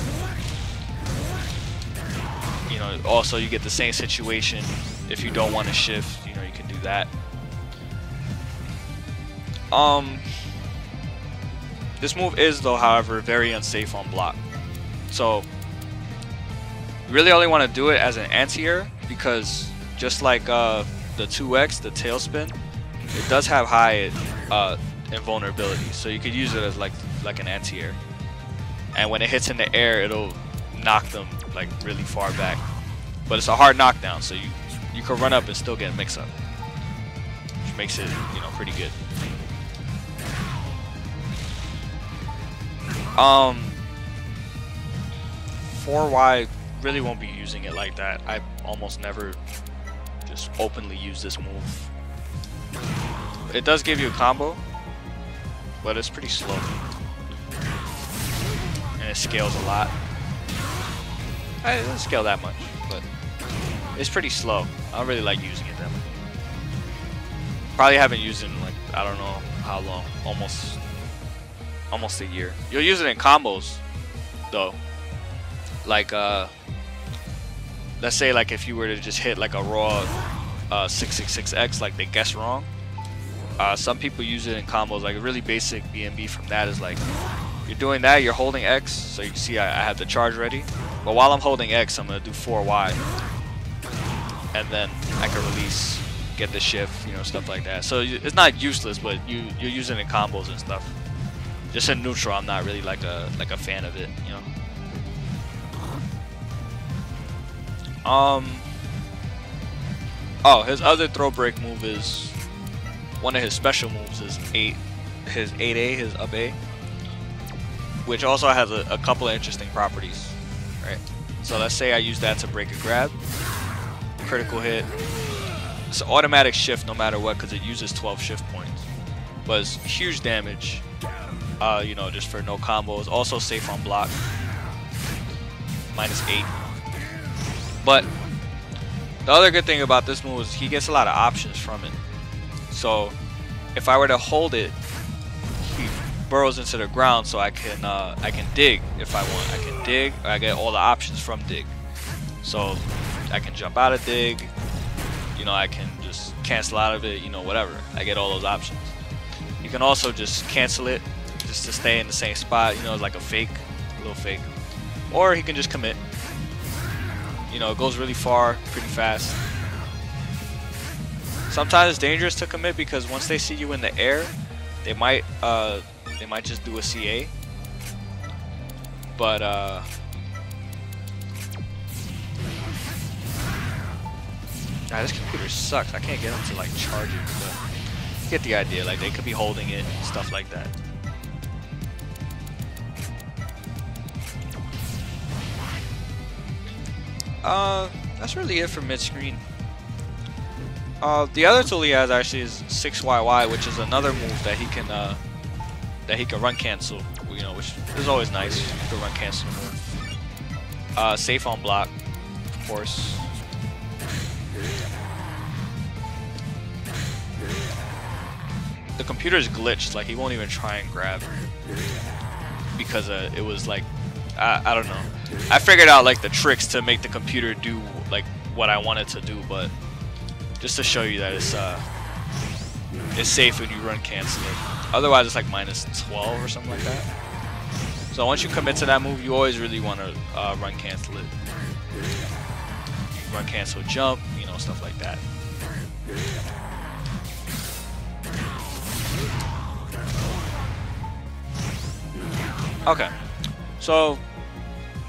[SPEAKER 1] You know, also you get the same situation if you don't want to shift. You know, you can do that. This move is, though, however, very unsafe on block. So you really only want to do it as an anti-air, because just like the 2X, the tail spin, it does have high invulnerability. So you could use it as like an anti-air. And when it hits in the air, it'll knock them like really far back. But it's a hard knockdown, so you can run up and still get a mix-up, which makes it, you know, pretty good. 4Y really won't be using it like that. I almost never just openly use this move. It does give you a combo, but it's pretty slow. And it scales a lot. It doesn't scale that much, but it's pretty slow. I don't really like using it that much. Probably haven't used it in like, I don't know how long, almost a year. You'll use it in combos though. Like let's say like if you were to just hit like a raw 666X, like they guess wrong. Some people use it in combos. Like a really basic BNB from that is like, you're doing that, you're holding X, so you can see I have the charge ready. But while I'm holding X, I'm gonna do 4Y, and then I can release, get the shift, you know, stuff like that. So it's not useless, but you're using it in combos and stuff. Just in neutral, I'm not really like a fan of it, you know. Oh, his other throw break move is, one of his special moves is his 8A, his up A, which also has a couple of interesting properties, right? So let's say I use that to break a grab, critical hit. It's an automatic shift no matter what, because it uses 12 shift points, but it's huge damage. You know, just for no combos. Also safe on block. -8. But the other good thing about this move is he gets a lot of options from it. So if I were to hold it, he burrows into the ground, so I can dig if I want. I can dig, or I get all the options from dig. So I can jump out of dig, you know, I can just cancel out of it, you know, whatever. I get all those options. You can also just cancel it just to stay in the same spot, you know, like a fake, a little fake. Or he can just commit. You know, it goes really far, pretty fast. Sometimes it's dangerous to commit because once they see you in the air, they might just do a CA. But this computer sucks. I can't get them to like charge it, but you get the idea. Like they could be holding it and stuff like that. That's really it for mid-screen. The other tool he has actually is 6YY, which is another move that he can run cancel. You know, which is always nice to run cancel move. Safe on block, of course. The computer is glitched, like he won't even try and grab because it was like I don't know. I figured out like the tricks to make the computer do like what I wanted to do, but just to show you that it's safe when you run cancel it. Otherwise it's like -12 or something like that. So once you commit to that move, you always really want to run cancel it. Run cancel jump, you know, stuff like that. Okay, so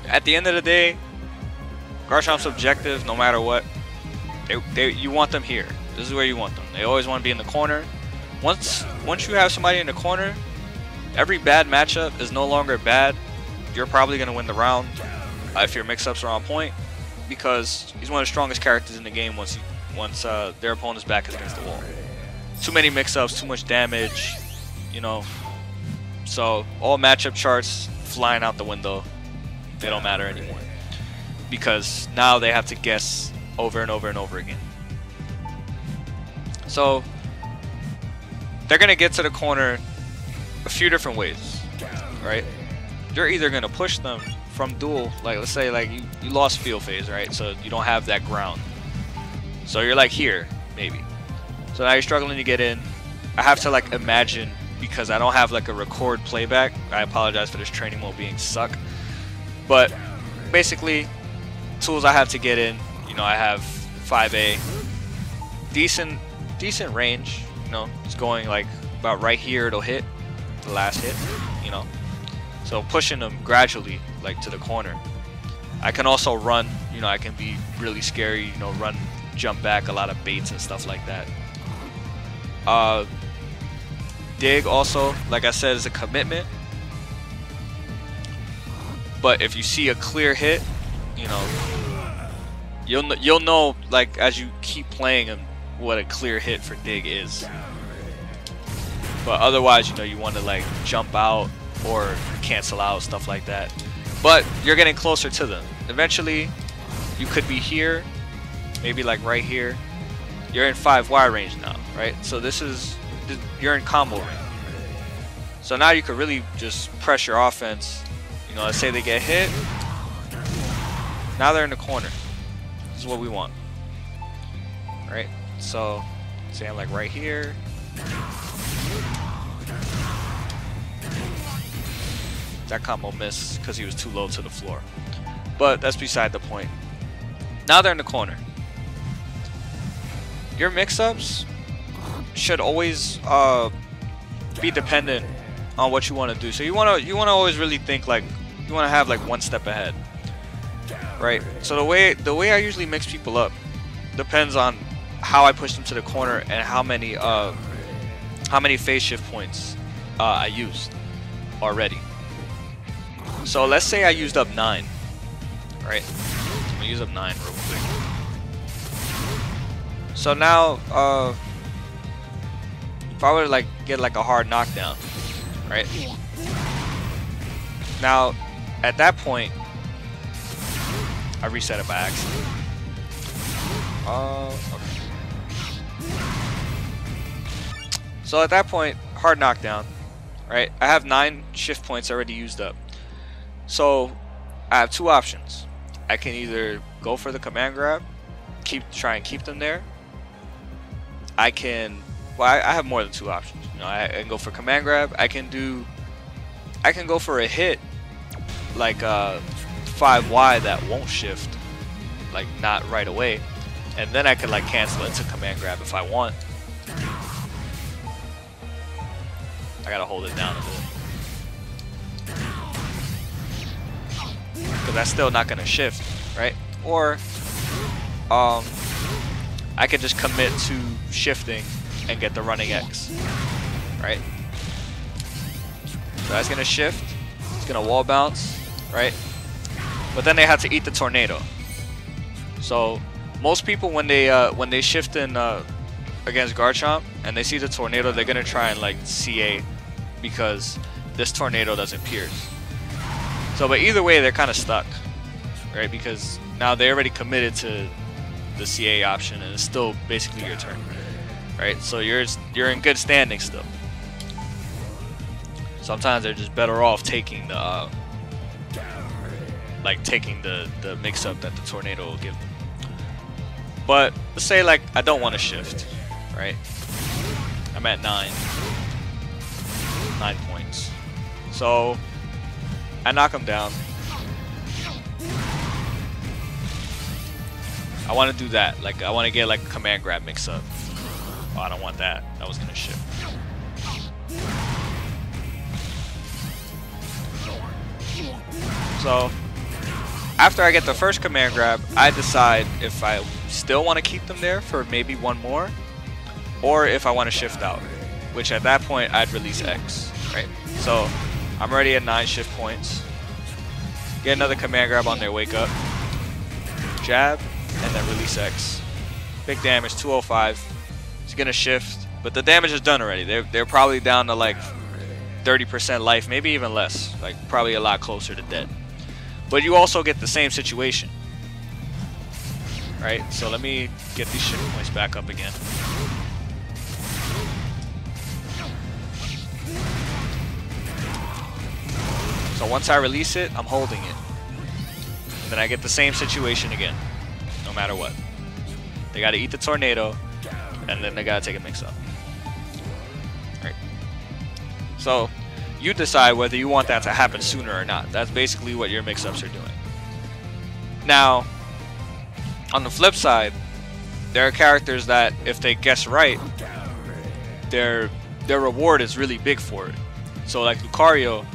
[SPEAKER 1] at the end of the day, Garchomp's objective, no matter what, you want them here. This is where you want them. They always want to be in the corner. Once you have somebody in the corner, every bad matchup is no longer bad. You're probably going to win the round if your mix-ups are on point, because he's one of the strongest characters in the game once their opponent's back is against the wall. Too many mix-ups, too much damage, you know. So all matchup charts flying out the window. They don't matter anymore because now they have to guess over and over and over again. So they're gonna get to the corner a few different ways, right? You're either gonna push them from duel, like let's say like you lost field phase, right? So you don't have that ground. So you're like here, maybe. So now you're struggling to get in. I have to like imagine, because I don't have like a record playback. I apologize for this training mode being suck. But basically, tools I have to get in, you know, I have 5A, decent range, you know, it's going like about right here, it'll hit the last hit, you know. So pushing them gradually, like to the corner. I can also run, you know, I can be really scary, you know, run, jump back, a lot of baits and stuff like that. Dig also, like I said, is a commitment. But if you see a clear hit, you know, you'll know like as you keep playing him what a clear hit for dig is. But otherwise, you know, you want to like jump out or cancel out, stuff like that. But you're getting closer to them. Eventually, you could be here, maybe like right here. You're in 5Y range now, right? So you're in combo range. So now you could really just press your offense. You know, let's say they get hit. Now they're in the corner. This is what we want. Right? So, say I'm like right here. That combo missed because he was too low to the floor. But that's beside the point. Now they're in the corner. Your mix-ups should always be dependent on what you want to do. So you want to always really think like you want to have like one step ahead, right? So the way I usually mix people up depends on how I push them to the corner and how many phase shift points I used already. So let's say I used up 9, right? I'm gonna use up 9 real quick. So now if I were to like get like a hard knockdown, right? Now, at that point, I reset it by accident. Okay. So at that point, hard knockdown, right? I have 9 shift points already used up. So I have 2 options. I can either go for the command grab try and keep them there, I can. Well, I have more than two options. You know, I can go for command grab. I can go for a hit like 5Y that won't shift, like not right away, and then I could like cancel it to command grab if I want. I gotta hold it down a bit because that's still not gonna shift, right? Or I could just commit to shifting and get the running X, right? So that's gonna shift. It's gonna wall bounce, right? But then they have to eat the tornado. So most people when they shift in against Garchomp and they see the tornado, they're gonna try and like CA because this tornado doesn't pierce. So, but either way, they're kind of stuck, right? Because now they already committed to the CA option, and it's still basically your turn, right? So you're in good standing still. Sometimes they're just better off taking the the mix-up that the tornado will give them. But let's say like I don't want to shift, right? I'm at 9 points. So I knock him down. I want to do that. Like I want to get like a command grab mix-up. Oh, I don't want that. That was gonna shift. So after I get the first command grab, I decide if I still want to keep them there for maybe one more, or if I want to shift out, which at that point I'd release X, right? So I'm already at 9 shift points. Get another command grab on their wake up, jab, and then release X. Big damage, 205. It's gonna shift, but the damage is done already. They're probably down to like 30% life, maybe even less, like probably a lot closer to dead. But you also get the same situation, right? So let me get these shift points back up again. So once I release it, I'm holding it. And then I get the same situation again, no matter what. They gotta eat the tornado, and then they gotta take a mix-up. Right? So you decide whether you want that to happen sooner or not. That's basically what your mix-ups are doing. Now, on the flip side, there are characters that if they guess right, their reward is really big for it. So like Lucario,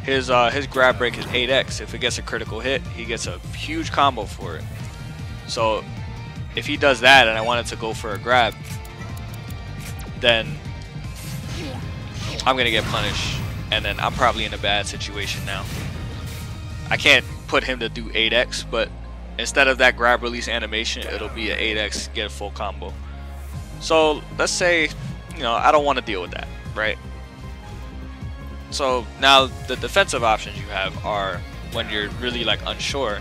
[SPEAKER 1] his grab break is 8x. If it gets a critical hit, he gets a huge combo for it. So if he does that and I wanted to go for a grab, then I'm gonna get punished, and then I'm probably in a bad situation now. I can't put him to do 8x, but instead of that grab release animation, it'll be an 8x, get a full combo. So let's say, you know, I don't want to deal with that, right? So now the defensive options you have are when you're really like unsure.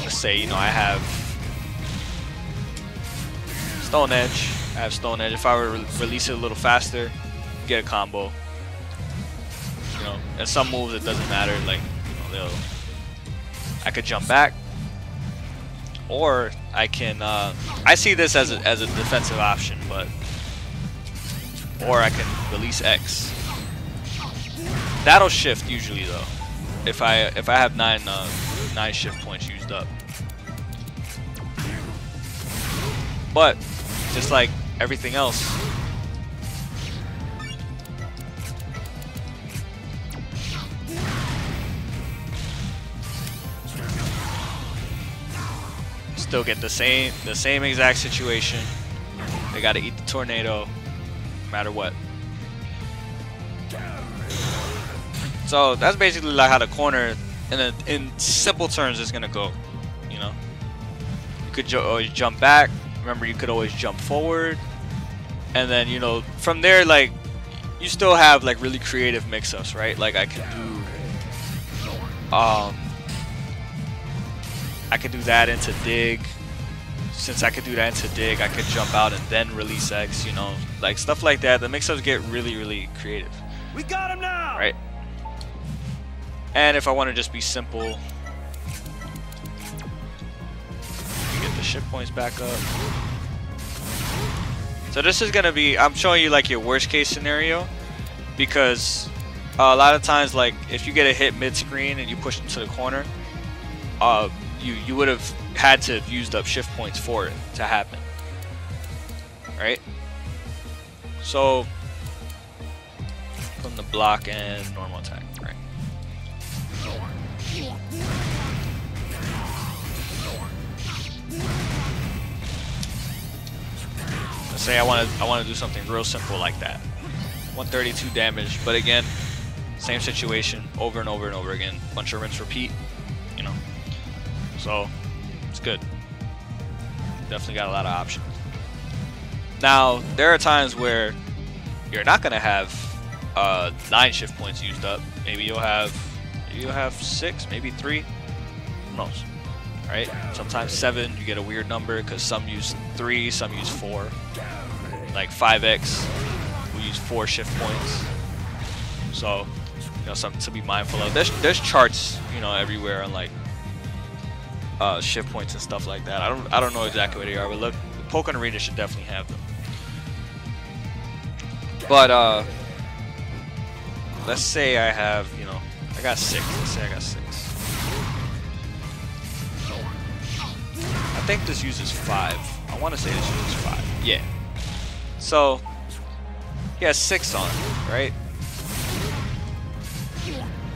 [SPEAKER 1] Let's say, you know, I have Stone Edge. I have Stone Edge. If I were to release it a little faster, get a combo. You know, and some moves it doesn't matter. Like, you know, I could jump back, or I can. I see this as a defensive option, but or I can release X. That'll shift usually though. If I have 9 shift points used up. But just like everything else, still get the same exact situation. They got to eat the tornado no matter what. So that's basically like how the corner, in simple terms, is gonna go. You know, you could always jump back. Remember, you could always jump forward, and then, you know, from there, like, you still have like really creative mix-ups, right? Like I could do that into dig. Since I could do that into dig, I could jump out and then release X. You know, like stuff like that. The mix-ups get really creative.
[SPEAKER 2] We got him now.
[SPEAKER 1] Right. And if I want to just be simple, you get the shift points back up. So this is gonna be, I'm showing you like your worst case scenario, because a lot of times, like if you get a hit mid screen and you push into the corner, you would have had to have used up shift points for it to happen, right? So from the block and normal attack, right? Let's say I want to do something real simple like that. 132 damage, but again, same situation over and over and over again. Bunch of rinse repeat, you know. So it's good. Definitely got a lot of options. Now there are times where you're not gonna have 9 shift points used up. Maybe you'll have 6, maybe 3. Who knows? Right? Sometimes 7. You get a weird number because some use 3, some use 4. Like 5x, we use 4 shift points. So you know, something to be mindful of. There's charts, you know, everywhere on like shift points and stuff like that. I don't know exactly what they are, but look, Pokemon Arena should definitely have them. But let's say I have, you know, I got 6. Let's say I got 6. I think this uses 5. I want to say this uses 5. Yeah. So he has 6 on, right?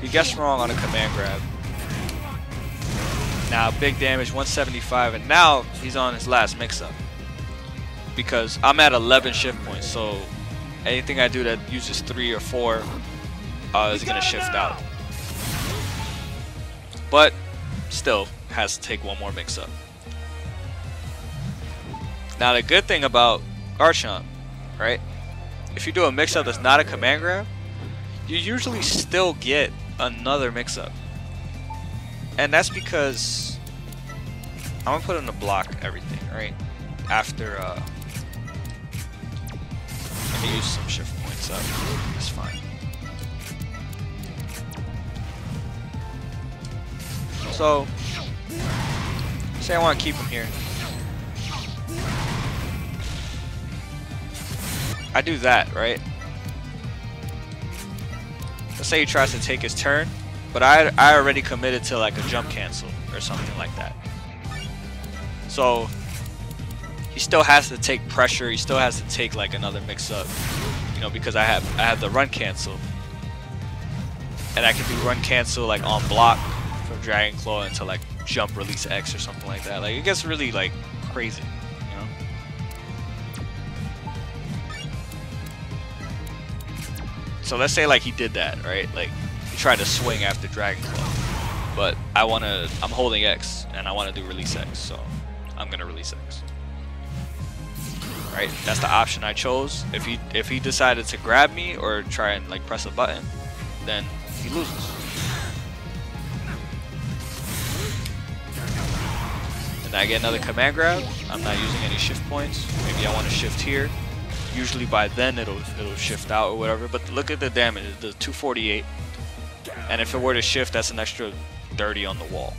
[SPEAKER 1] He guessed wrong on a command grab. Now big damage, 175, and now he's on his last mix-up. Because I'm at 11 shift points, so anything I do that uses 3 or 4 is gonna shift out. But still has to take one more mix-up. Now the good thing about Garchomp, right? If you do a mix-up that's not a command grab, you usually still get another mix-up. And that's because I'm gonna put him to block everything, right? After I can use some shift points up. That's fine. So say I want to keep him here. I do that, right? Let's say he tries to take his turn, but I already committed to like a jump cancel or something like that. So he still has to take pressure. He still has to take like another mix-up, you know, because I have the run cancel, and I can do run cancel like on block from Dragon Claw into like jump release X or something like that. Like it gets really like crazy, you know. So let's say like he did that, right? Like he tried to swing after Dragon Claw, but I'm holding X and I want to do release X, so I'm gonna release X. Right? That's the option I chose. If he decided to grab me or try and like press a button, then he loses. And I get another command grab. I'm not using any shift points. Maybe I want to shift here. Usually by then it'll shift out or whatever. But look at the damage. The 248. And if it were to shift, that's an extra 30 on the wall.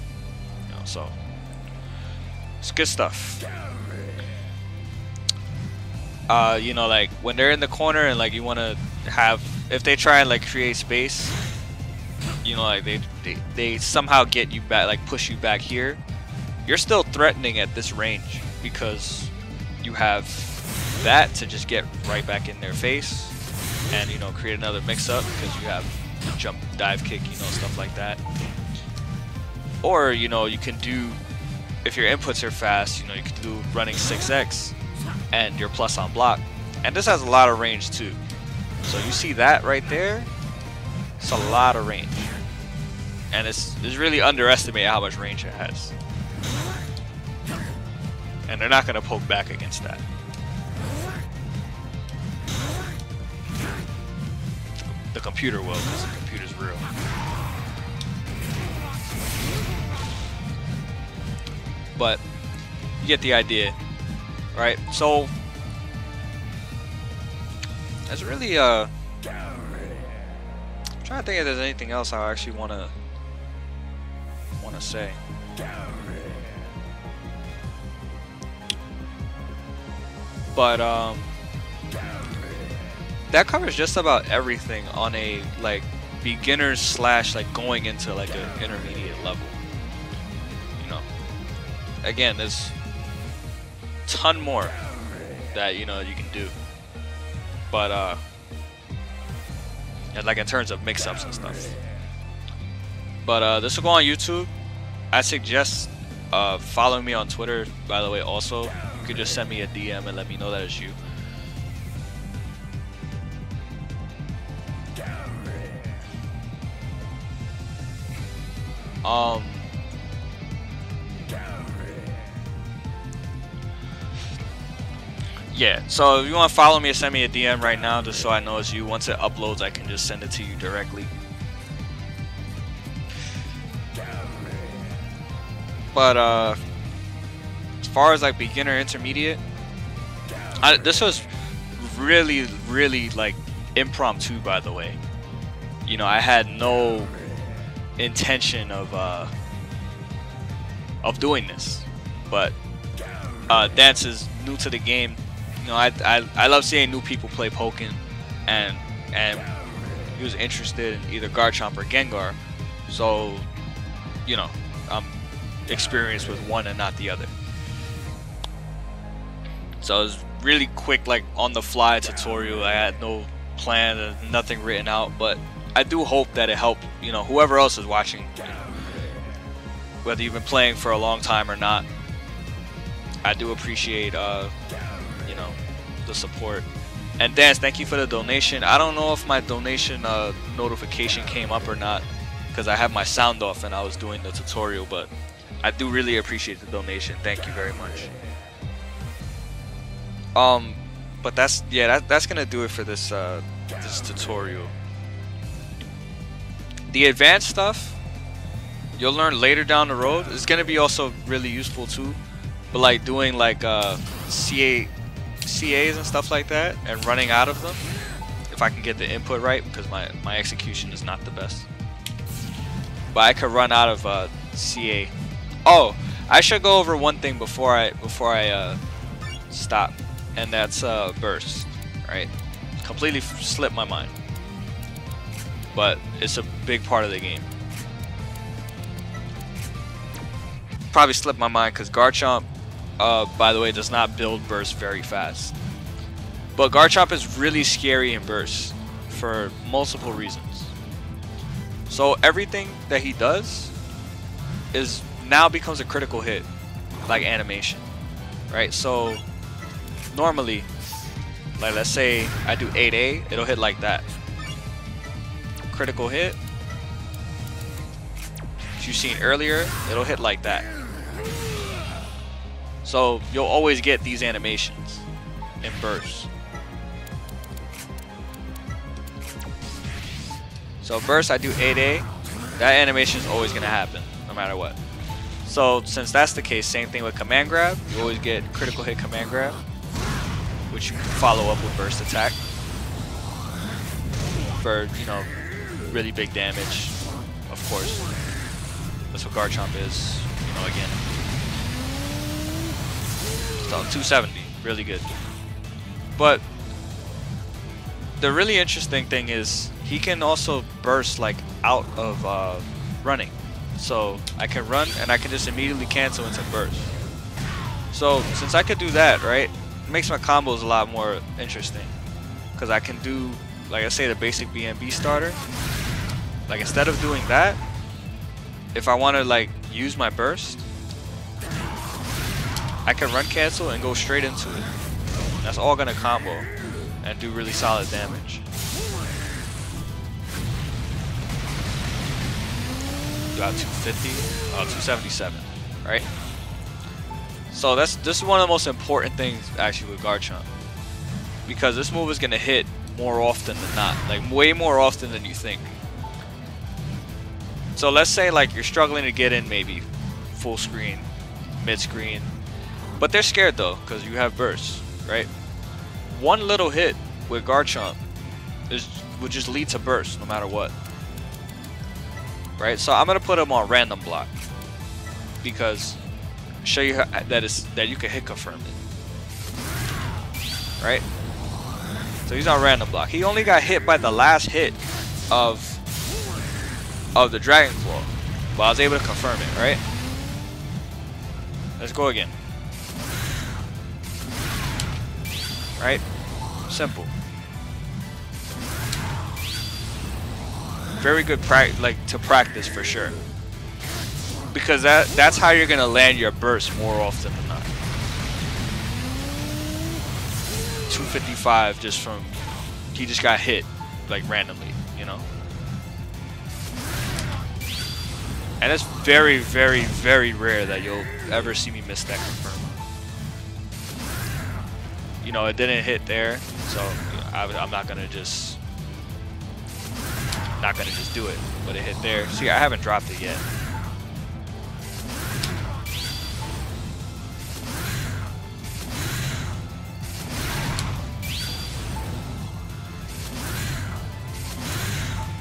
[SPEAKER 1] You know, so it's good stuff. You know, like when they're in the corner and like you want to have, if they try and like create space, you know, like they somehow get you back, like push you back here, you're still threatening at this range because you have that to just get right back in their face and, you know, create another mix-up because you have jump, dive kick, you know, stuff like that. Or, you know, you can do, if your inputs are fast, you know, you can do running 6x and your plus on block. And this has a lot of range too. So you see that right there? It's a lot of range. And it's really underestimated how much range it has. And they're not going to poke back against that. The computer will, because the computer's real. But you get the idea, right? So that's really I'm trying to think if there's anything else I actually want to say. But that covers just about everything on a like beginner slash like going into like an intermediate level. You know, again, there's a ton more that you can do, but and like in terms of mix-ups and stuff. But this will go on YouTube. I suggest following me on Twitter, by the way. Also, you could just send me a DM and let me know that it's you. Yeah, so if you want to follow me, send me a DM right now just so I know it's you. Once it uploads, I can just send it to you directly. But as far as like beginner, intermediate, this was really like impromptu, by the way. You know, I had no intention of doing this, but Dance is new to the game. You know, I love seeing new people play Pokken, and he was interested in either Garchomp or Gengar, so you know, I'm experienced with one and not the other. So it was really quick, like on the fly tutorial. I had no plan and nothing written out, but I do hope that it helped, you know, whoever else is watching, you know, whether you've been playing for a long time or not. I do appreciate you know, the support. And Dance, thank you for the donation. I don't know if my donation notification came up or not, because I have my sound off and I was doing the tutorial, but I do really appreciate the donation. Thank you very much. But that's gonna do it for this this tutorial. The advanced stuff you'll learn later down the road. It's gonna be also really useful too, but like doing like CAs and stuff like that, and running out of them if I can get the input right, because my execution is not the best. But I could run out of CA. Oh, I should go over one thing before I stop, and that's burst. Right? Completely slipped my mind, but it's a big part of the game. Probably slipped my mind because Garchomp, by the way, does not build burst very fast. But Garchomp is really scary in burst for multiple reasons. So everything that he does is now becomes a critical hit, like animation, right? So normally, like let's say I do 8A, it'll hit like that. Critical hit. As you've seen earlier, it'll hit like that. So you'll always get these animations in bursts. So burst, I do 8A, that animation is always gonna happen, no matter what. So since that's the case, same thing with command grab. You always get critical hit command grab, which you can follow up with burst attack for, you know, really big damage. Of course, that's what Garchomp is, you know, again. So 270, really good. But the really interesting thing is he can also burst like out of running. So I can run and I can just immediately cancel into burst. So since I could do that, right, it makes my combos a lot more interesting. Because I can do, like I say, the basic BNB starter. Like instead of doing that, if I want to like use my burst, I can run cancel and go straight into it. That's all gonna combo and do really solid damage. About 250, 277, right? So this is one of the most important things actually with Garchomp, because this move is gonna hit more often than not, like way more often than you think. So let's say like you're struggling to get in maybe full screen, mid screen, but they're scared though because you have burst, right? One little hit with Garchomp would just lead to burst no matter what. Right, so I'm gonna put him on random block because show you that you can hit confirm it. right? So he's on random block. He only got hit by the last hit of the Dragon Claw, but I was able to confirm it, right? Let's go again. Right? Simple. Very good to practice for sure. Because that's how you're gonna land your burst more often than not. 255 just from he just got hit like randomly, you know. And it's very, very, very rare that you'll ever see me miss that confirm. You know, it didn't hit there, so I'm not gonna just do it. But it hit there. See, I haven't dropped it yet.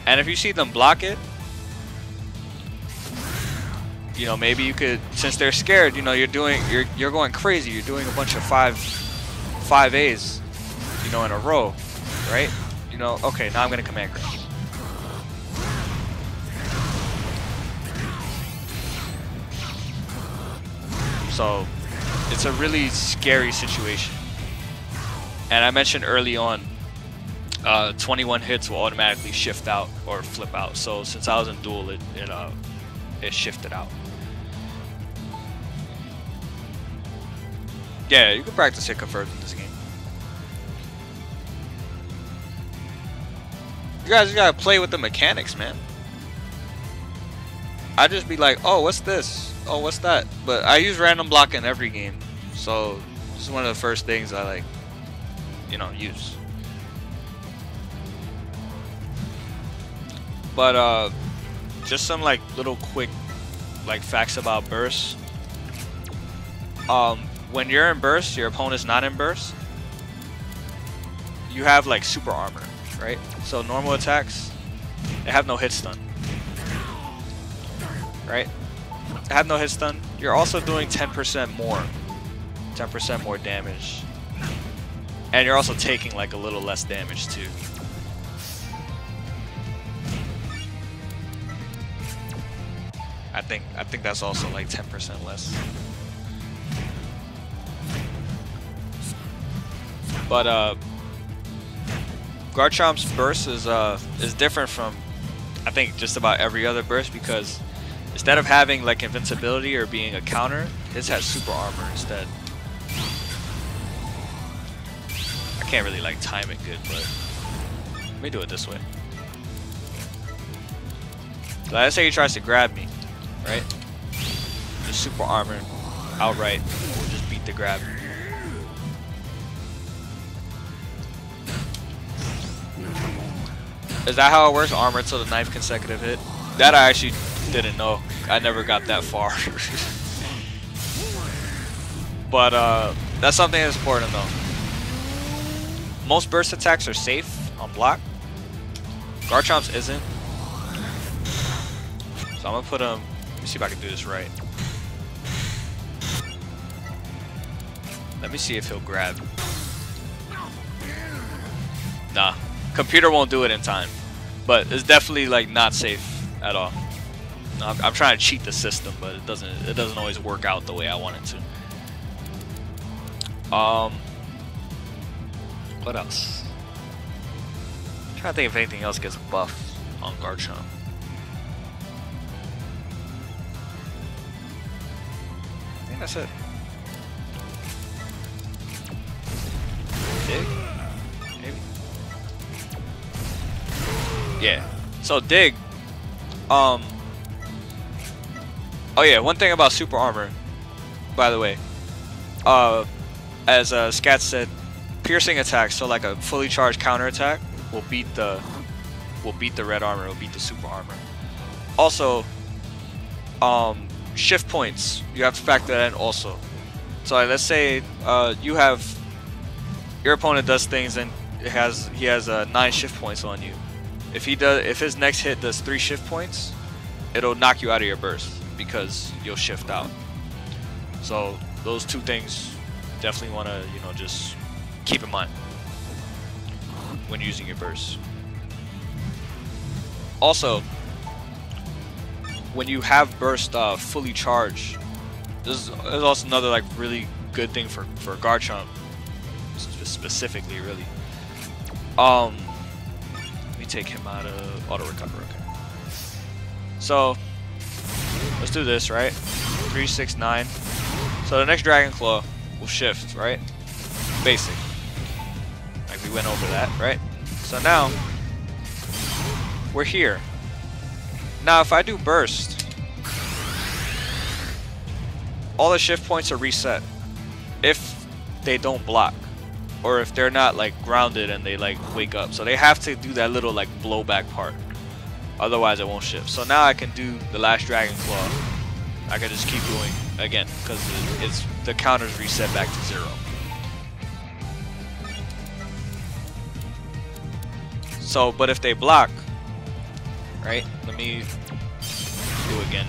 [SPEAKER 1] And if you see them block it, you know, maybe you could, since they're scared, you know, you're going crazy. You're doing a bunch of 5As, you know, in a row, right? You know, okay, now I'm gonna command grab. So it's a really scary situation. And I mentioned early on, 21 hits will automatically shift out or flip out. So since I was in duel, it shifted out. Yeah, you can practice hit confirms in this game. You guys gotta play with the mechanics, man. I just be like, oh, what's this? Oh, what's that? But I use random block in every game, so this is one of the first things I like, you know, use. But just some like little quick like facts about burst. When you're in burst, your opponent's not in burst, you have like super armor, right? So normal attacks, they have no hit stun, right? They have no hit stun. You're also doing 10% more damage, and you're also taking like a little less damage too. I think that's also like 10% less. But Garchomp's burst is different from, I think, just about every other burst, because instead of having like invincibility or being a counter, his has super armor instead. I can't really like time it good, but let me do it this way. So let's say he tries to grab me, right? Just super armor outright. We'll just beat the grab. Is that how it works? Armor till the 9th consecutive hit? That I actually didn't know. I never got that far. But that's something that's important though. Most burst attacks are safe on block. Garchomp's isn't. So I'm gonna put him. Let me see if I can do this right. Let me see if he'll grab. Nah. Computer won't do it in time, but it's definitely like not safe at all. I'm trying to cheat the system, but it doesn't always work out the way I want it to. What else? I'm trying to think if anything else gets buffed on Garchomp. I think that's it. Dig? Maybe. Yeah. So dig. Oh yeah, one thing about super armor, by the way. As Scat said, piercing attacks, so like a fully charged counterattack will beat the red armor, will beat the super armor. Also, shift points, you have to factor that in also. So like, let's say your opponent does things and he has 9 shift points on you. If his next hit does 3 shift points, it'll knock you out of your burst because you'll shift out. So those two things definitely want to, you know, just keep in mind when using your burst. Also, when you have burst fully charged, this is also another like really good thing for Garchomp specifically, really. Let me take him out of auto recover. Okay. So let's do this, right? 3, 6, 9. So the next Dragon Claw will shift, right? Basic. Like we went over that, right? So now we're here. Now if I do burst, all the shift points are reset if they don't block, or if they're not like grounded and they like wake up. So they have to do that little like blowback part, otherwise it won't shift. So now I can do the last Dragon Claw. I can just keep doing again because it's the counters reset back to 0. So, but if they block, right? Let me do it again.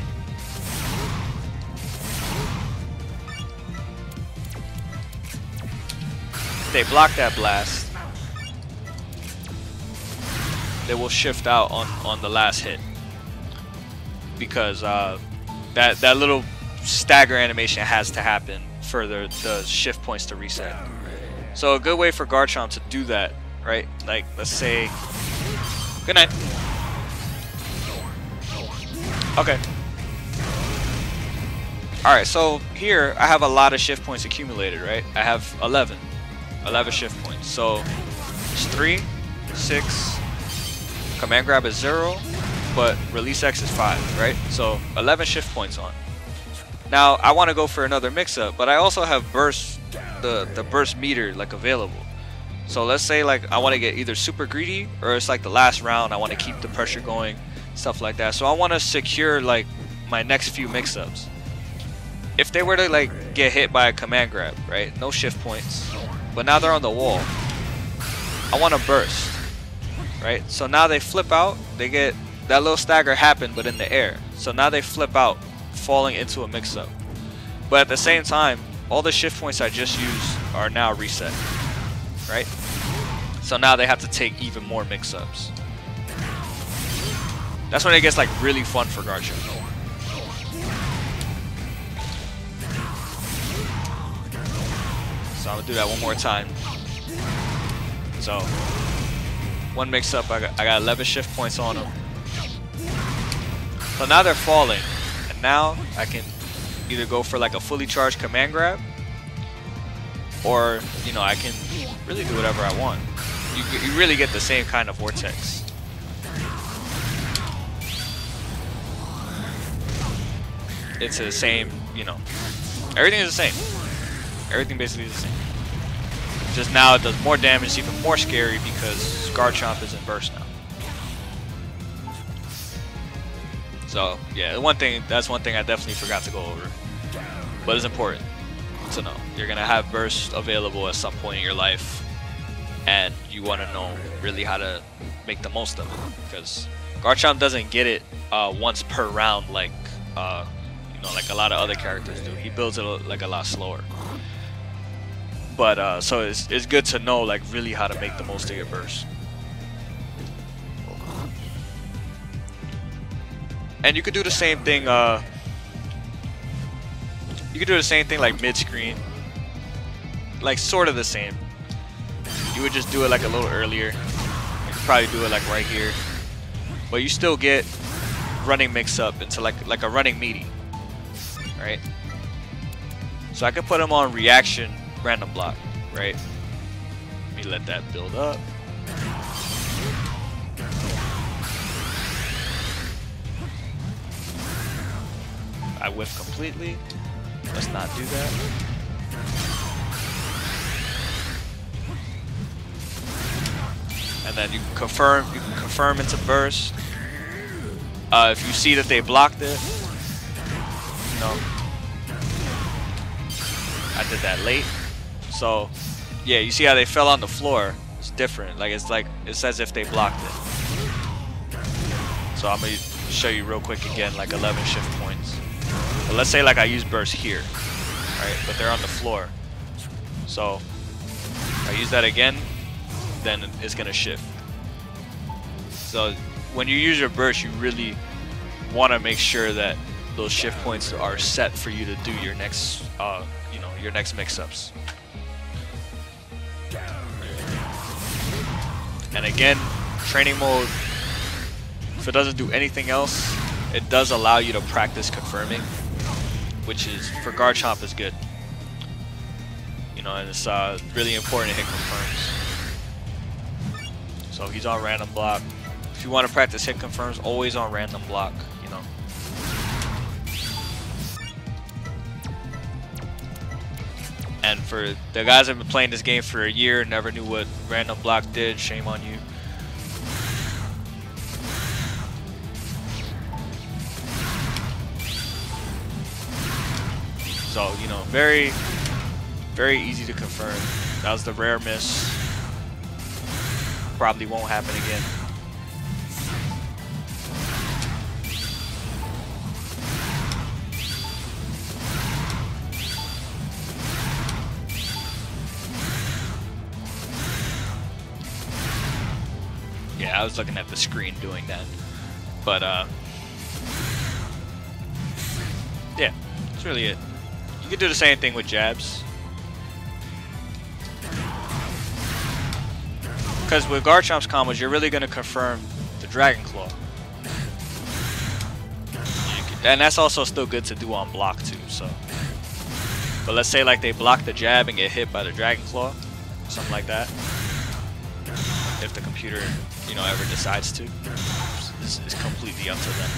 [SPEAKER 1] If they block that blast, they will shift out on the last hit, because that little stagger animation has to happen for the shift points to reset. So a good way for Garchomp to do that, right? Like, let's say, good night. Okay. Alright, so here I have a lot of shift points accumulated, right? I have 11 shift points. So it's 3, 6, command grab is 0, but release X is 5, right? So 11 shift points on. Now I want to go for another mix-up, but I also have burst, the burst meter like available. So let's say like I want to get either super greedy, or it's like the last round I want to keep the pressure going, stuff like that. So I want to secure like my next few mix-ups. If they were to like get hit by a command grab, right? No shift points, but now they're on the wall. I want to burst, right? So now they flip out, they get that little stagger happen, but in the air. So now they flip out, falling into a mix-up. But at the same time, all the shift points I just used are now reset, right? So now they have to take even more mix-ups. That's when it gets like really fun for Garchomp. So I'm gonna do that one more time. So one mix-up, I got 11 shift points on them. So now they're falling, and now I can either go for like a fully charged command grab, or you know, I can really do whatever I want. You really get the same kind of vortex. It's the same, you know, everything is the same. Everything basically is the same. Just now it does more damage, it's even more scary because Garchomp is in burst now. So yeah, that's one thing I definitely forgot to go over, but it's important to know. You're gonna have burst available at some point in your life, and you want to know really how to make the most of it, because Garchomp doesn't get it once per round like you know, like a lot of other characters do. He builds it like a lot slower. But so it's good to know like really how to make the most of your burst. And you could do the same thing. You could do the same thing like mid-screen, like sort of the same. You would just do it like a little earlier. You could probably do it like right here, but you still get running mix-up into like a running meaty, right? So I could put him on reaction random block, right? Let me let that build up. I whiff completely. Let's not do that. And then you can confirm into burst. If you see that they blocked it, you know, I did that late. So yeah, you see how they fell on the floor? It's different. Like it's as if they blocked it. So I'm gonna show you real quick again, like 11 shift points. But let's say like I use burst here, right? But they're on the floor. So If I use that again, then it's gonna shift. So when you use your burst, you really want to make sure that those shift points are set for you to do your next, you know, your next mix-ups. And again, training mode, if it doesn't do anything else, it does allow you to practice confirming, which is, for Garchomp, is good. You know, and it's really important to hit confirms. So he's on random block. If you want to practice hit confirms, always on random block, you know. And for the guys that have been playing this game for a year and never knew what random block did, shame on you. So, you know, very easy to confirm. That was the rare miss. Probably won't happen again. Yeah, I was looking at the screen doing that. But, yeah, that's really it. You can do the same thing with jabs. Because with Garchomp's combos, you're really going to confirm the Dragon Claw. And that's also still good to do on block too, so. But let's say like they block the jab and get hit by the Dragon Claw, something like that. If the computer, you know, ever decides to. It's completely up to them.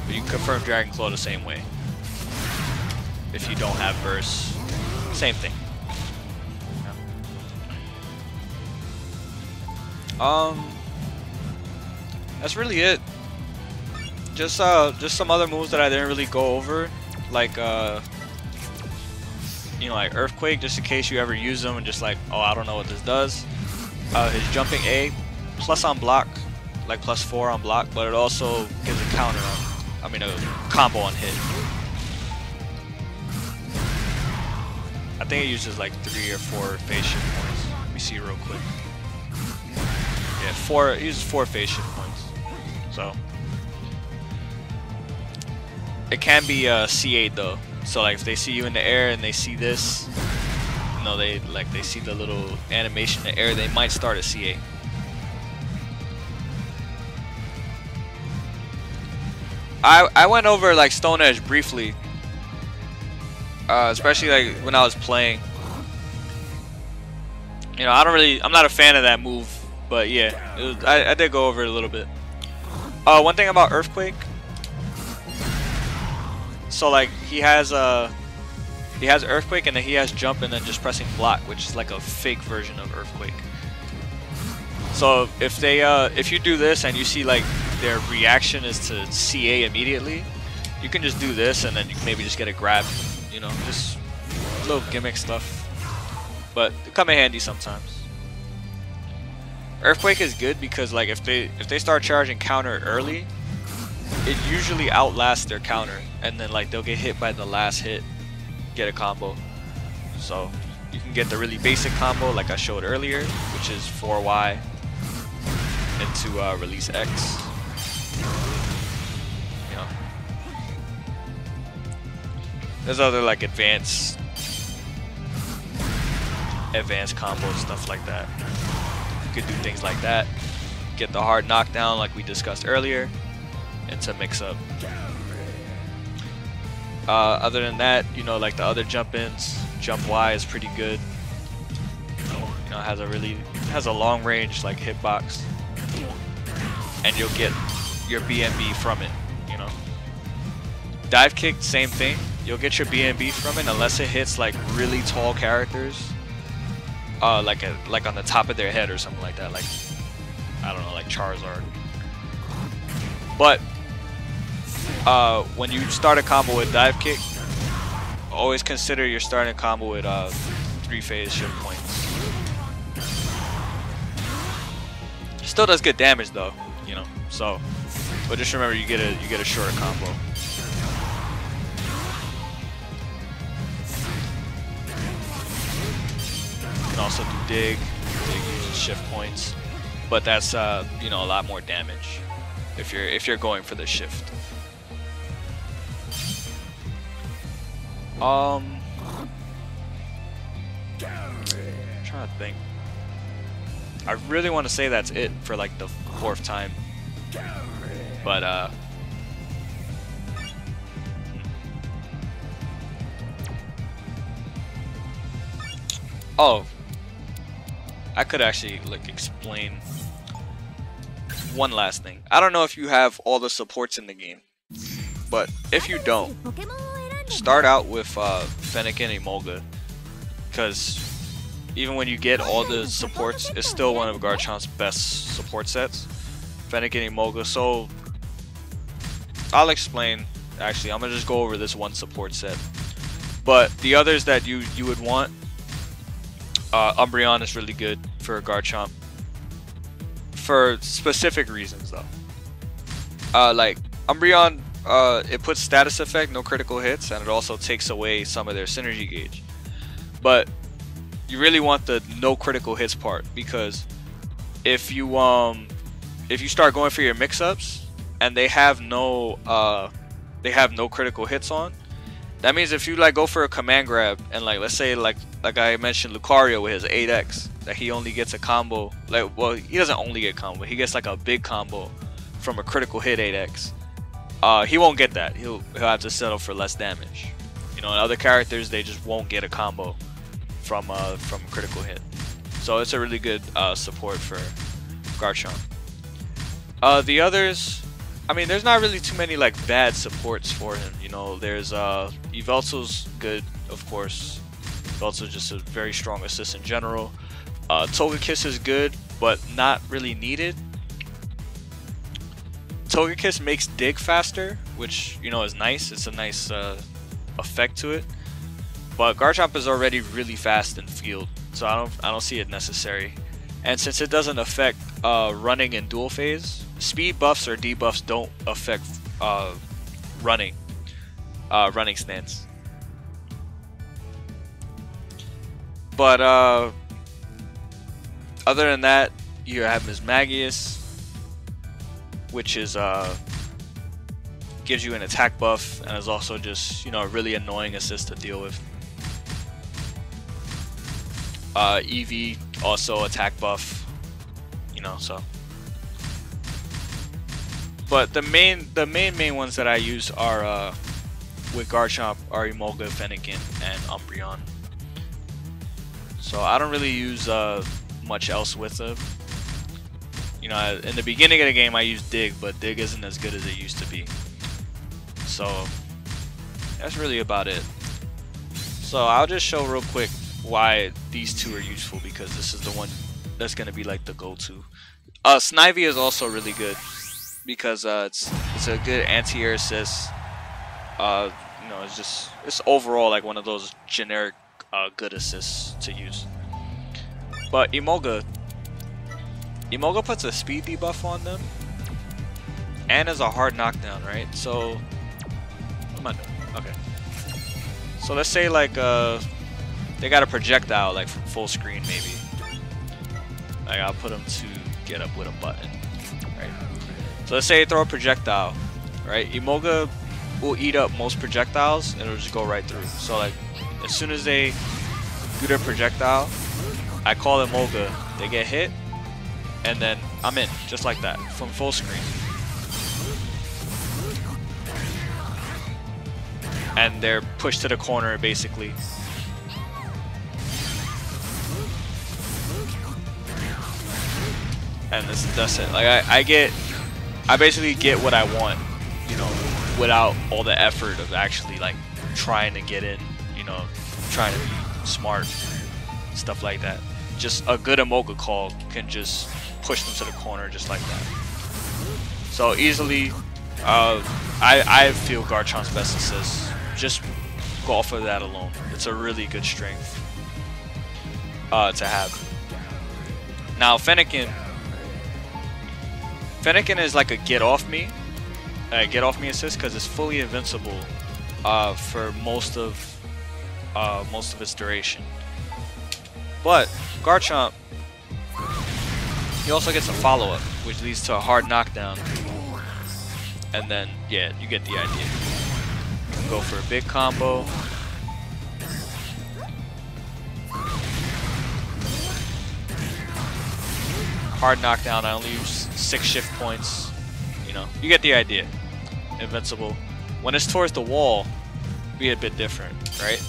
[SPEAKER 1] But you can confirm Dragon Claw the same way. If you don't have burst, same thing. That's really it. Just some other moves that I didn't really go over, like you know, like Earthquake, just in case you ever use them and just like, oh, I don't know what this does. His jumping A, plus on block, like +4 on block, but it also gives a counter on, I mean a combo on hit. I think it uses like 3 or 4 phase shift points. Let me see real quick. Yeah, it uses 4 phase shift points. So it can be C8 though. So like if they see you in the air and they see this, you know, they see the little animation in the air, they might start at C8. I went over like Stone Edge briefly. Especially like when I was playing. You know, I'm not a fan of that move, but yeah, I did go over it a little bit. One thing about Earthquake. So like he has Earthquake and then he has Jump and then just pressing block, which is like a fake version of Earthquake. So if you do this and you see like their reaction is to CA immediately, you can just do this and then you can maybe just get a grab. You know, just little gimmick stuff, but they come in handy sometimes. Earthquake is good because like if they start charging counter early, it usually outlasts their counter, and then like they'll get hit by the last hit, get a combo. So you can get the really basic combo like I showed earlier, which is 4Y into release X. There's other like advanced combos, stuff like that. You could do things like that. Get the hard knockdown like we discussed earlier into mix up. Other than that, you know, like the other jump ins, jump Y is pretty good. You know, has a long range like hitbox, and you'll get your BMB from it. You know, dive kick, same thing. You'll get your BMB from it unless it hits like really tall characters, like on the top of their head or something like that. Like I don't know, like Charizard. But when you start a combo with dive kick, always consider you're starting a combo with 3 phase shift points. Still does good damage though, you know. So, but just remember you get a shorter combo. also do dig. Dig uses shift points, but that's you know, a lot more damage if you're going for the shift. I'm trying to think. I really want to say that's it for like the 4th time, but oh, I could actually like explain one last thing. I don't know if you have all the supports in the game, but if you don't, start out with Fennekin and Emolga, because even when you get all the supports, it's still one of Garchomp's best support sets, Fennekin and Emolga. So I'll explain. Actually, I'm gonna just go over this one support set, but the others that you would want, Umbreon is really good for Garchomp for specific reasons though. Like Umbreon, it puts status effect, no critical hits, and it also takes away some of their synergy gauge. But you really want the no critical hits part, because if you start going for your mix-ups and they have no critical hits on, that means if you like go for a command grab and like, let's say like I mentioned Lucario with his 8x, that he only gets a combo, like, well, he doesn't only get combo, he gets like a big combo from a critical hit 8x. He won't get that. He'll have to settle for less damage. You know, and other characters, they just won't get a combo from a critical hit. So it's a really good support for Garchomp. The others, I mean, there's not really too many like bad supports for him. You know, there's Yveltal's good, of course. Yveltal's just a very strong assist in general. Togekiss is good, but not really needed. Togekiss makes dig faster, which, you know, is nice. It's a nice effect to it. But Garchomp is already really fast in field, so I don't see it necessary. And since it doesn't affect running in dual phase, speed buffs or debuffs don't affect running stance. But other than that, you have Ms. Magius, which is gives you an attack buff and is also just, you know, a really annoying assist to deal with. Eevee also attack buff, you know, so. But the main ones that I use are with Garchomp are Emolga, Fennekin, and Umbreon. So I don't really use much else with them. You know, in the beginning of the game I used Dig, but Dig isn't as good as it used to be. So that's really about it. So I'll just show real quick why these two are useful, because this is the one that's going to be like the go-to. Snivy is also really good because it's a good anti-air assist. You know, it's overall like one of those generic good assists to use. But Emolga puts a speed debuff on them and is a hard knockdown, right? So what am I doing? Okay. So let's say like they got a projectile like from full screen maybe. Like I'll put them to get up with a button, right? So let's say they throw a projectile, right? Emolga will eat up most projectiles and it'll just go right through. So like as soon as they do their projectile, I call Emolga, they get hit, and then I'm in, just like that, from full screen. And they're pushed to the corner basically. And that's it. Like I basically get what I want, you know, without all the effort of actually like trying to get in, you know, trying to be smart, stuff like that. Just a good Emolga call can just push them to the corner just like that. So easily, I feel Garchomp's best assist. Just go off of that alone. It's a really good strength to have. Now Fennekin is like a get off me assist because it's fully invincible for most of its duration. But Garchomp, he also gets a follow-up, which leads to a hard knockdown. And then, yeah, you get the idea. Go for a big combo. Hard knockdown, I only use 6 shift points. You know, you get the idea. Invincible. When it's towards the wall, be a bit different, right?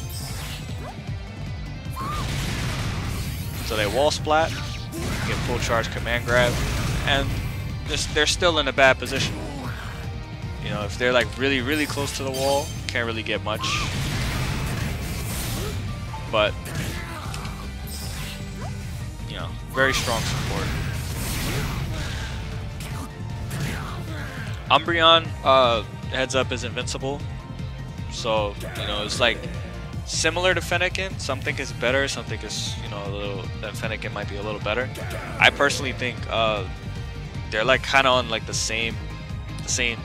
[SPEAKER 1] So they wall splat, get full charge command grab, and they're still in a bad position. You know, if they're like really close to the wall, can't really get much. But you know, very strong support. Umbreon, heads up, is invincible. So, you know, it's like similar to Fennekin. Some think it's better, some think it's, you know, a little, that Fennekin might be a little better. I personally think they're like kind of on like the same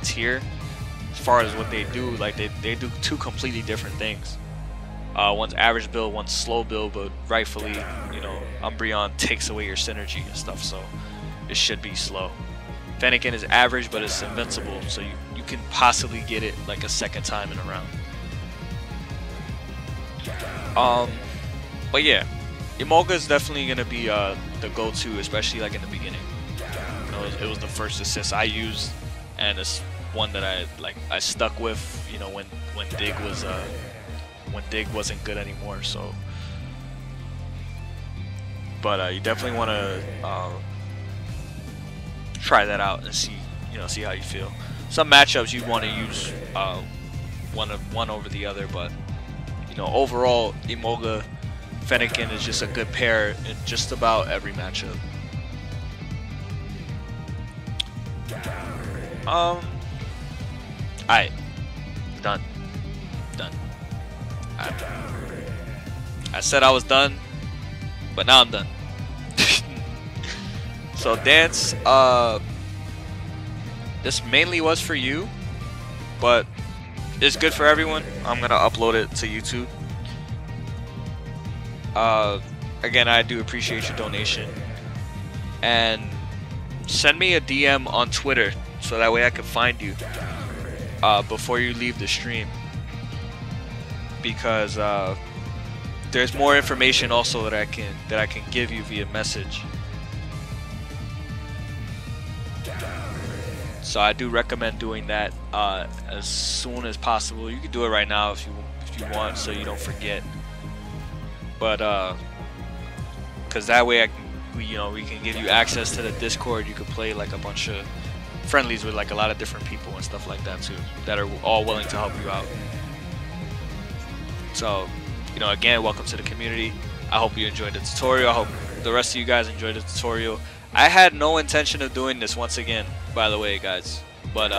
[SPEAKER 1] tier as far as what they do. Like they do 2 completely different things. One's average build, one's slow build, but rightfully, you know, Umbreon takes away your synergy and stuff, so it should be slow. Fennekin is average, but it's invincible, so you can possibly get it like a second time in a round. But yeah, Emolga is definitely gonna be the go-to, especially like in the beginning. You know, it was the first assist I used, and it's one that I stuck with. You know, when Dig wasn't good anymore. So, but you definitely want to try that out and see how you feel. Some matchups you want to use one over the other, but you know, overall, Emolga Fennekin is just a good pair in just about every matchup. Alright, done. I said I was done, but now I'm done. So Dance, this mainly was for you, but it's good for everyone. I'm gonna upload it to YouTube. Again, I do appreciate your donation, and send me a DM on Twitter so that way I can find you before you leave the stream, because there's more information also that I can give you via message. So I do recommend doing that as soon as possible. You can do it right now if you want, so you don't forget. But because that way we can give you access to the Discord. You could play like a bunch of friendlies with like a lot of different people and stuff like that too, that are all willing to help you out. So, you know, again, welcome to the community. I hope you enjoyed the tutorial. I hope the rest of you guys enjoyed the tutorial. I had no intention of doing this once again, by the way, guys. But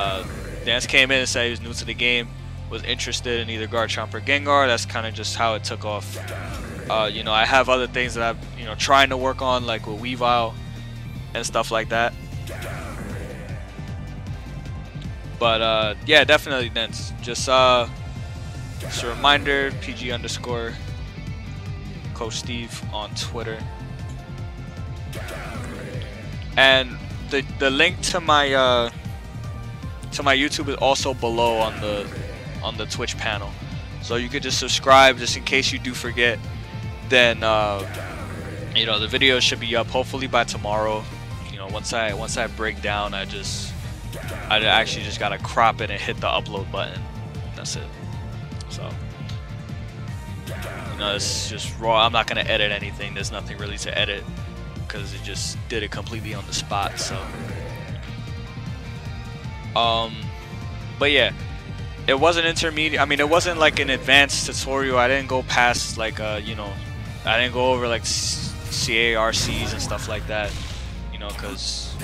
[SPEAKER 1] Dance came in and said he was new to the game, was interested in either Garchomp or Gengar. That's kind of just how it took off. You know, I have other things that I'm trying to work on, like with Weavile and stuff like that. But yeah, definitely Dance. Just a reminder, PG_ Coach Steve on Twitter. And the link to my YouTube is also below on the Twitch panel, so you could just subscribe just in case you do forget. Then you know, the video should be up hopefully by tomorrow. You know, once I break down, I actually just gotta crop it and hit the upload button. That's it. So you know, it's just raw. I'm not gonna edit anything. There's nothing really to edit, because it just did it completely on the spot. So but yeah, it wasn't intermediate. I mean, it wasn't like an advanced tutorial. I didn't go past like you know, I didn't go over like CARCs and stuff like that, you know, because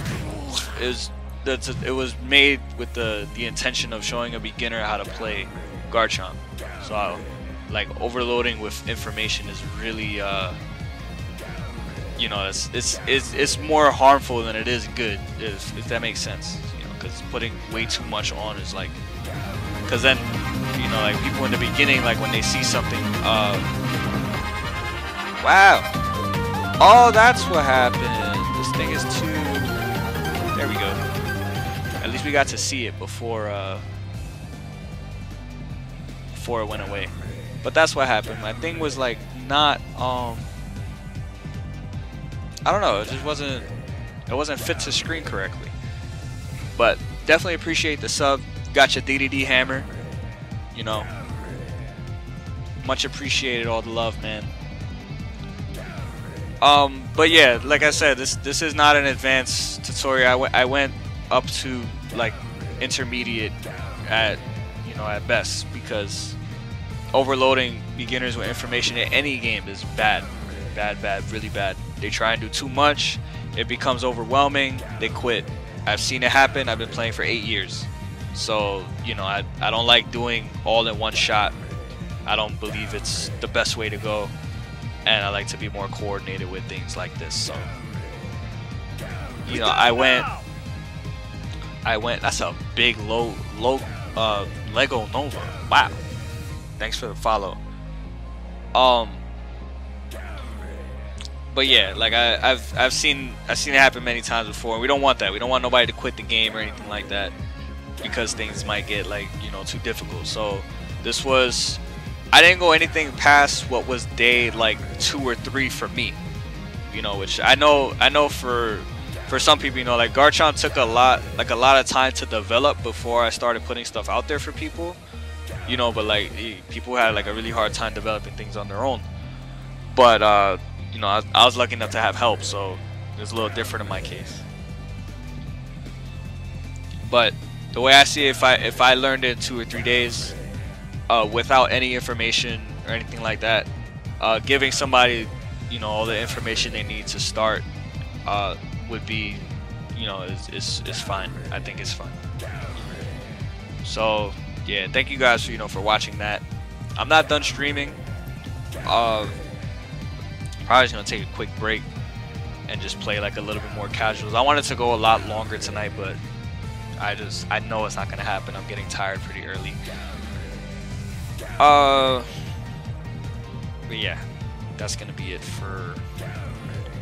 [SPEAKER 1] it was made with the intention of showing a beginner how to play Garchomp. So like overloading with information is really you know, it's more harmful than it is good, if that makes sense. You know, because putting way too much on is like, because then, you know, like people in the beginning, like when they see something, wow. Oh, that's what happened. This thing is too... There we go. At least we got to see it before it went away. But that's what happened. My thing was like not I don't know, it just wasn't fit to screen correctly. But definitely appreciate the sub. Got your DDD hammer. You know, much appreciated, all the love, man. But yeah, like I said, this is not an advanced tutorial. I went up to like intermediate at, you know, at best, because overloading beginners with information in any game is bad, really bad. They try and do too much, it becomes overwhelming, they quit. I've seen it happen. I've been playing for 8 years, so you know, I don't like doing all in one shot. I don't believe it's the best way to go, and I like to be more coordinated with things like this. So, you know, I went. That's a big low Lego Nova. Wow. Thanks for the follow. But yeah, like I've seen it happen many times before. We don't want that. We don't want nobody to quit the game or anything like that, because things might get, like, you know, too difficult. So this was, I didn't go anything past what was day like 2 or 3 for me, you know, which I know for some people, you know, like Garchomp took a lot of time to develop before I started putting stuff out there for people, you know, but like people had like a really hard time developing things on their own. But you know, I was lucky enough to have help, so it's a little different in my case. But the way I see it, if I learned it in 2 or 3 days without any information or anything like that, giving somebody, you know, all the information they need to start would be, you know, is fine. I think it's fine. So yeah, thank you guys for, you know, for watching that. I'm not done streaming. Probably just gonna take a quick break and just play like a little bit more casuals. I wanted to go a lot longer tonight, but I know it's not gonna happen. I'm getting tired pretty early. But yeah, that's gonna be it for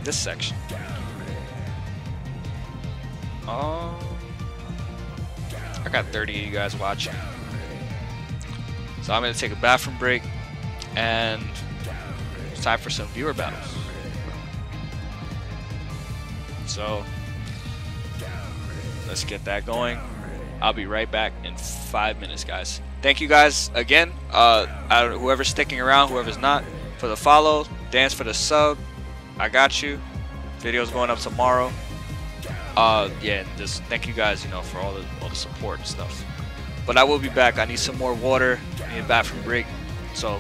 [SPEAKER 1] this section. I got 30 of you guys watching, so I'm gonna take a bathroom break, and it's time for some viewer battles. So let's get that going. I'll be right back in 5 minutes, guys. Thank you guys again, whoever's sticking around, whoever's not, for the follow, Dance for the sub. I got you. Video's going up tomorrow. Yeah, just thank you guys, you know, for all the support and stuff. But I will be back. I need some more water. I need a bathroom break. So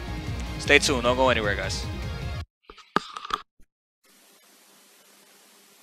[SPEAKER 1] stay tuned. Don't go anywhere, guys.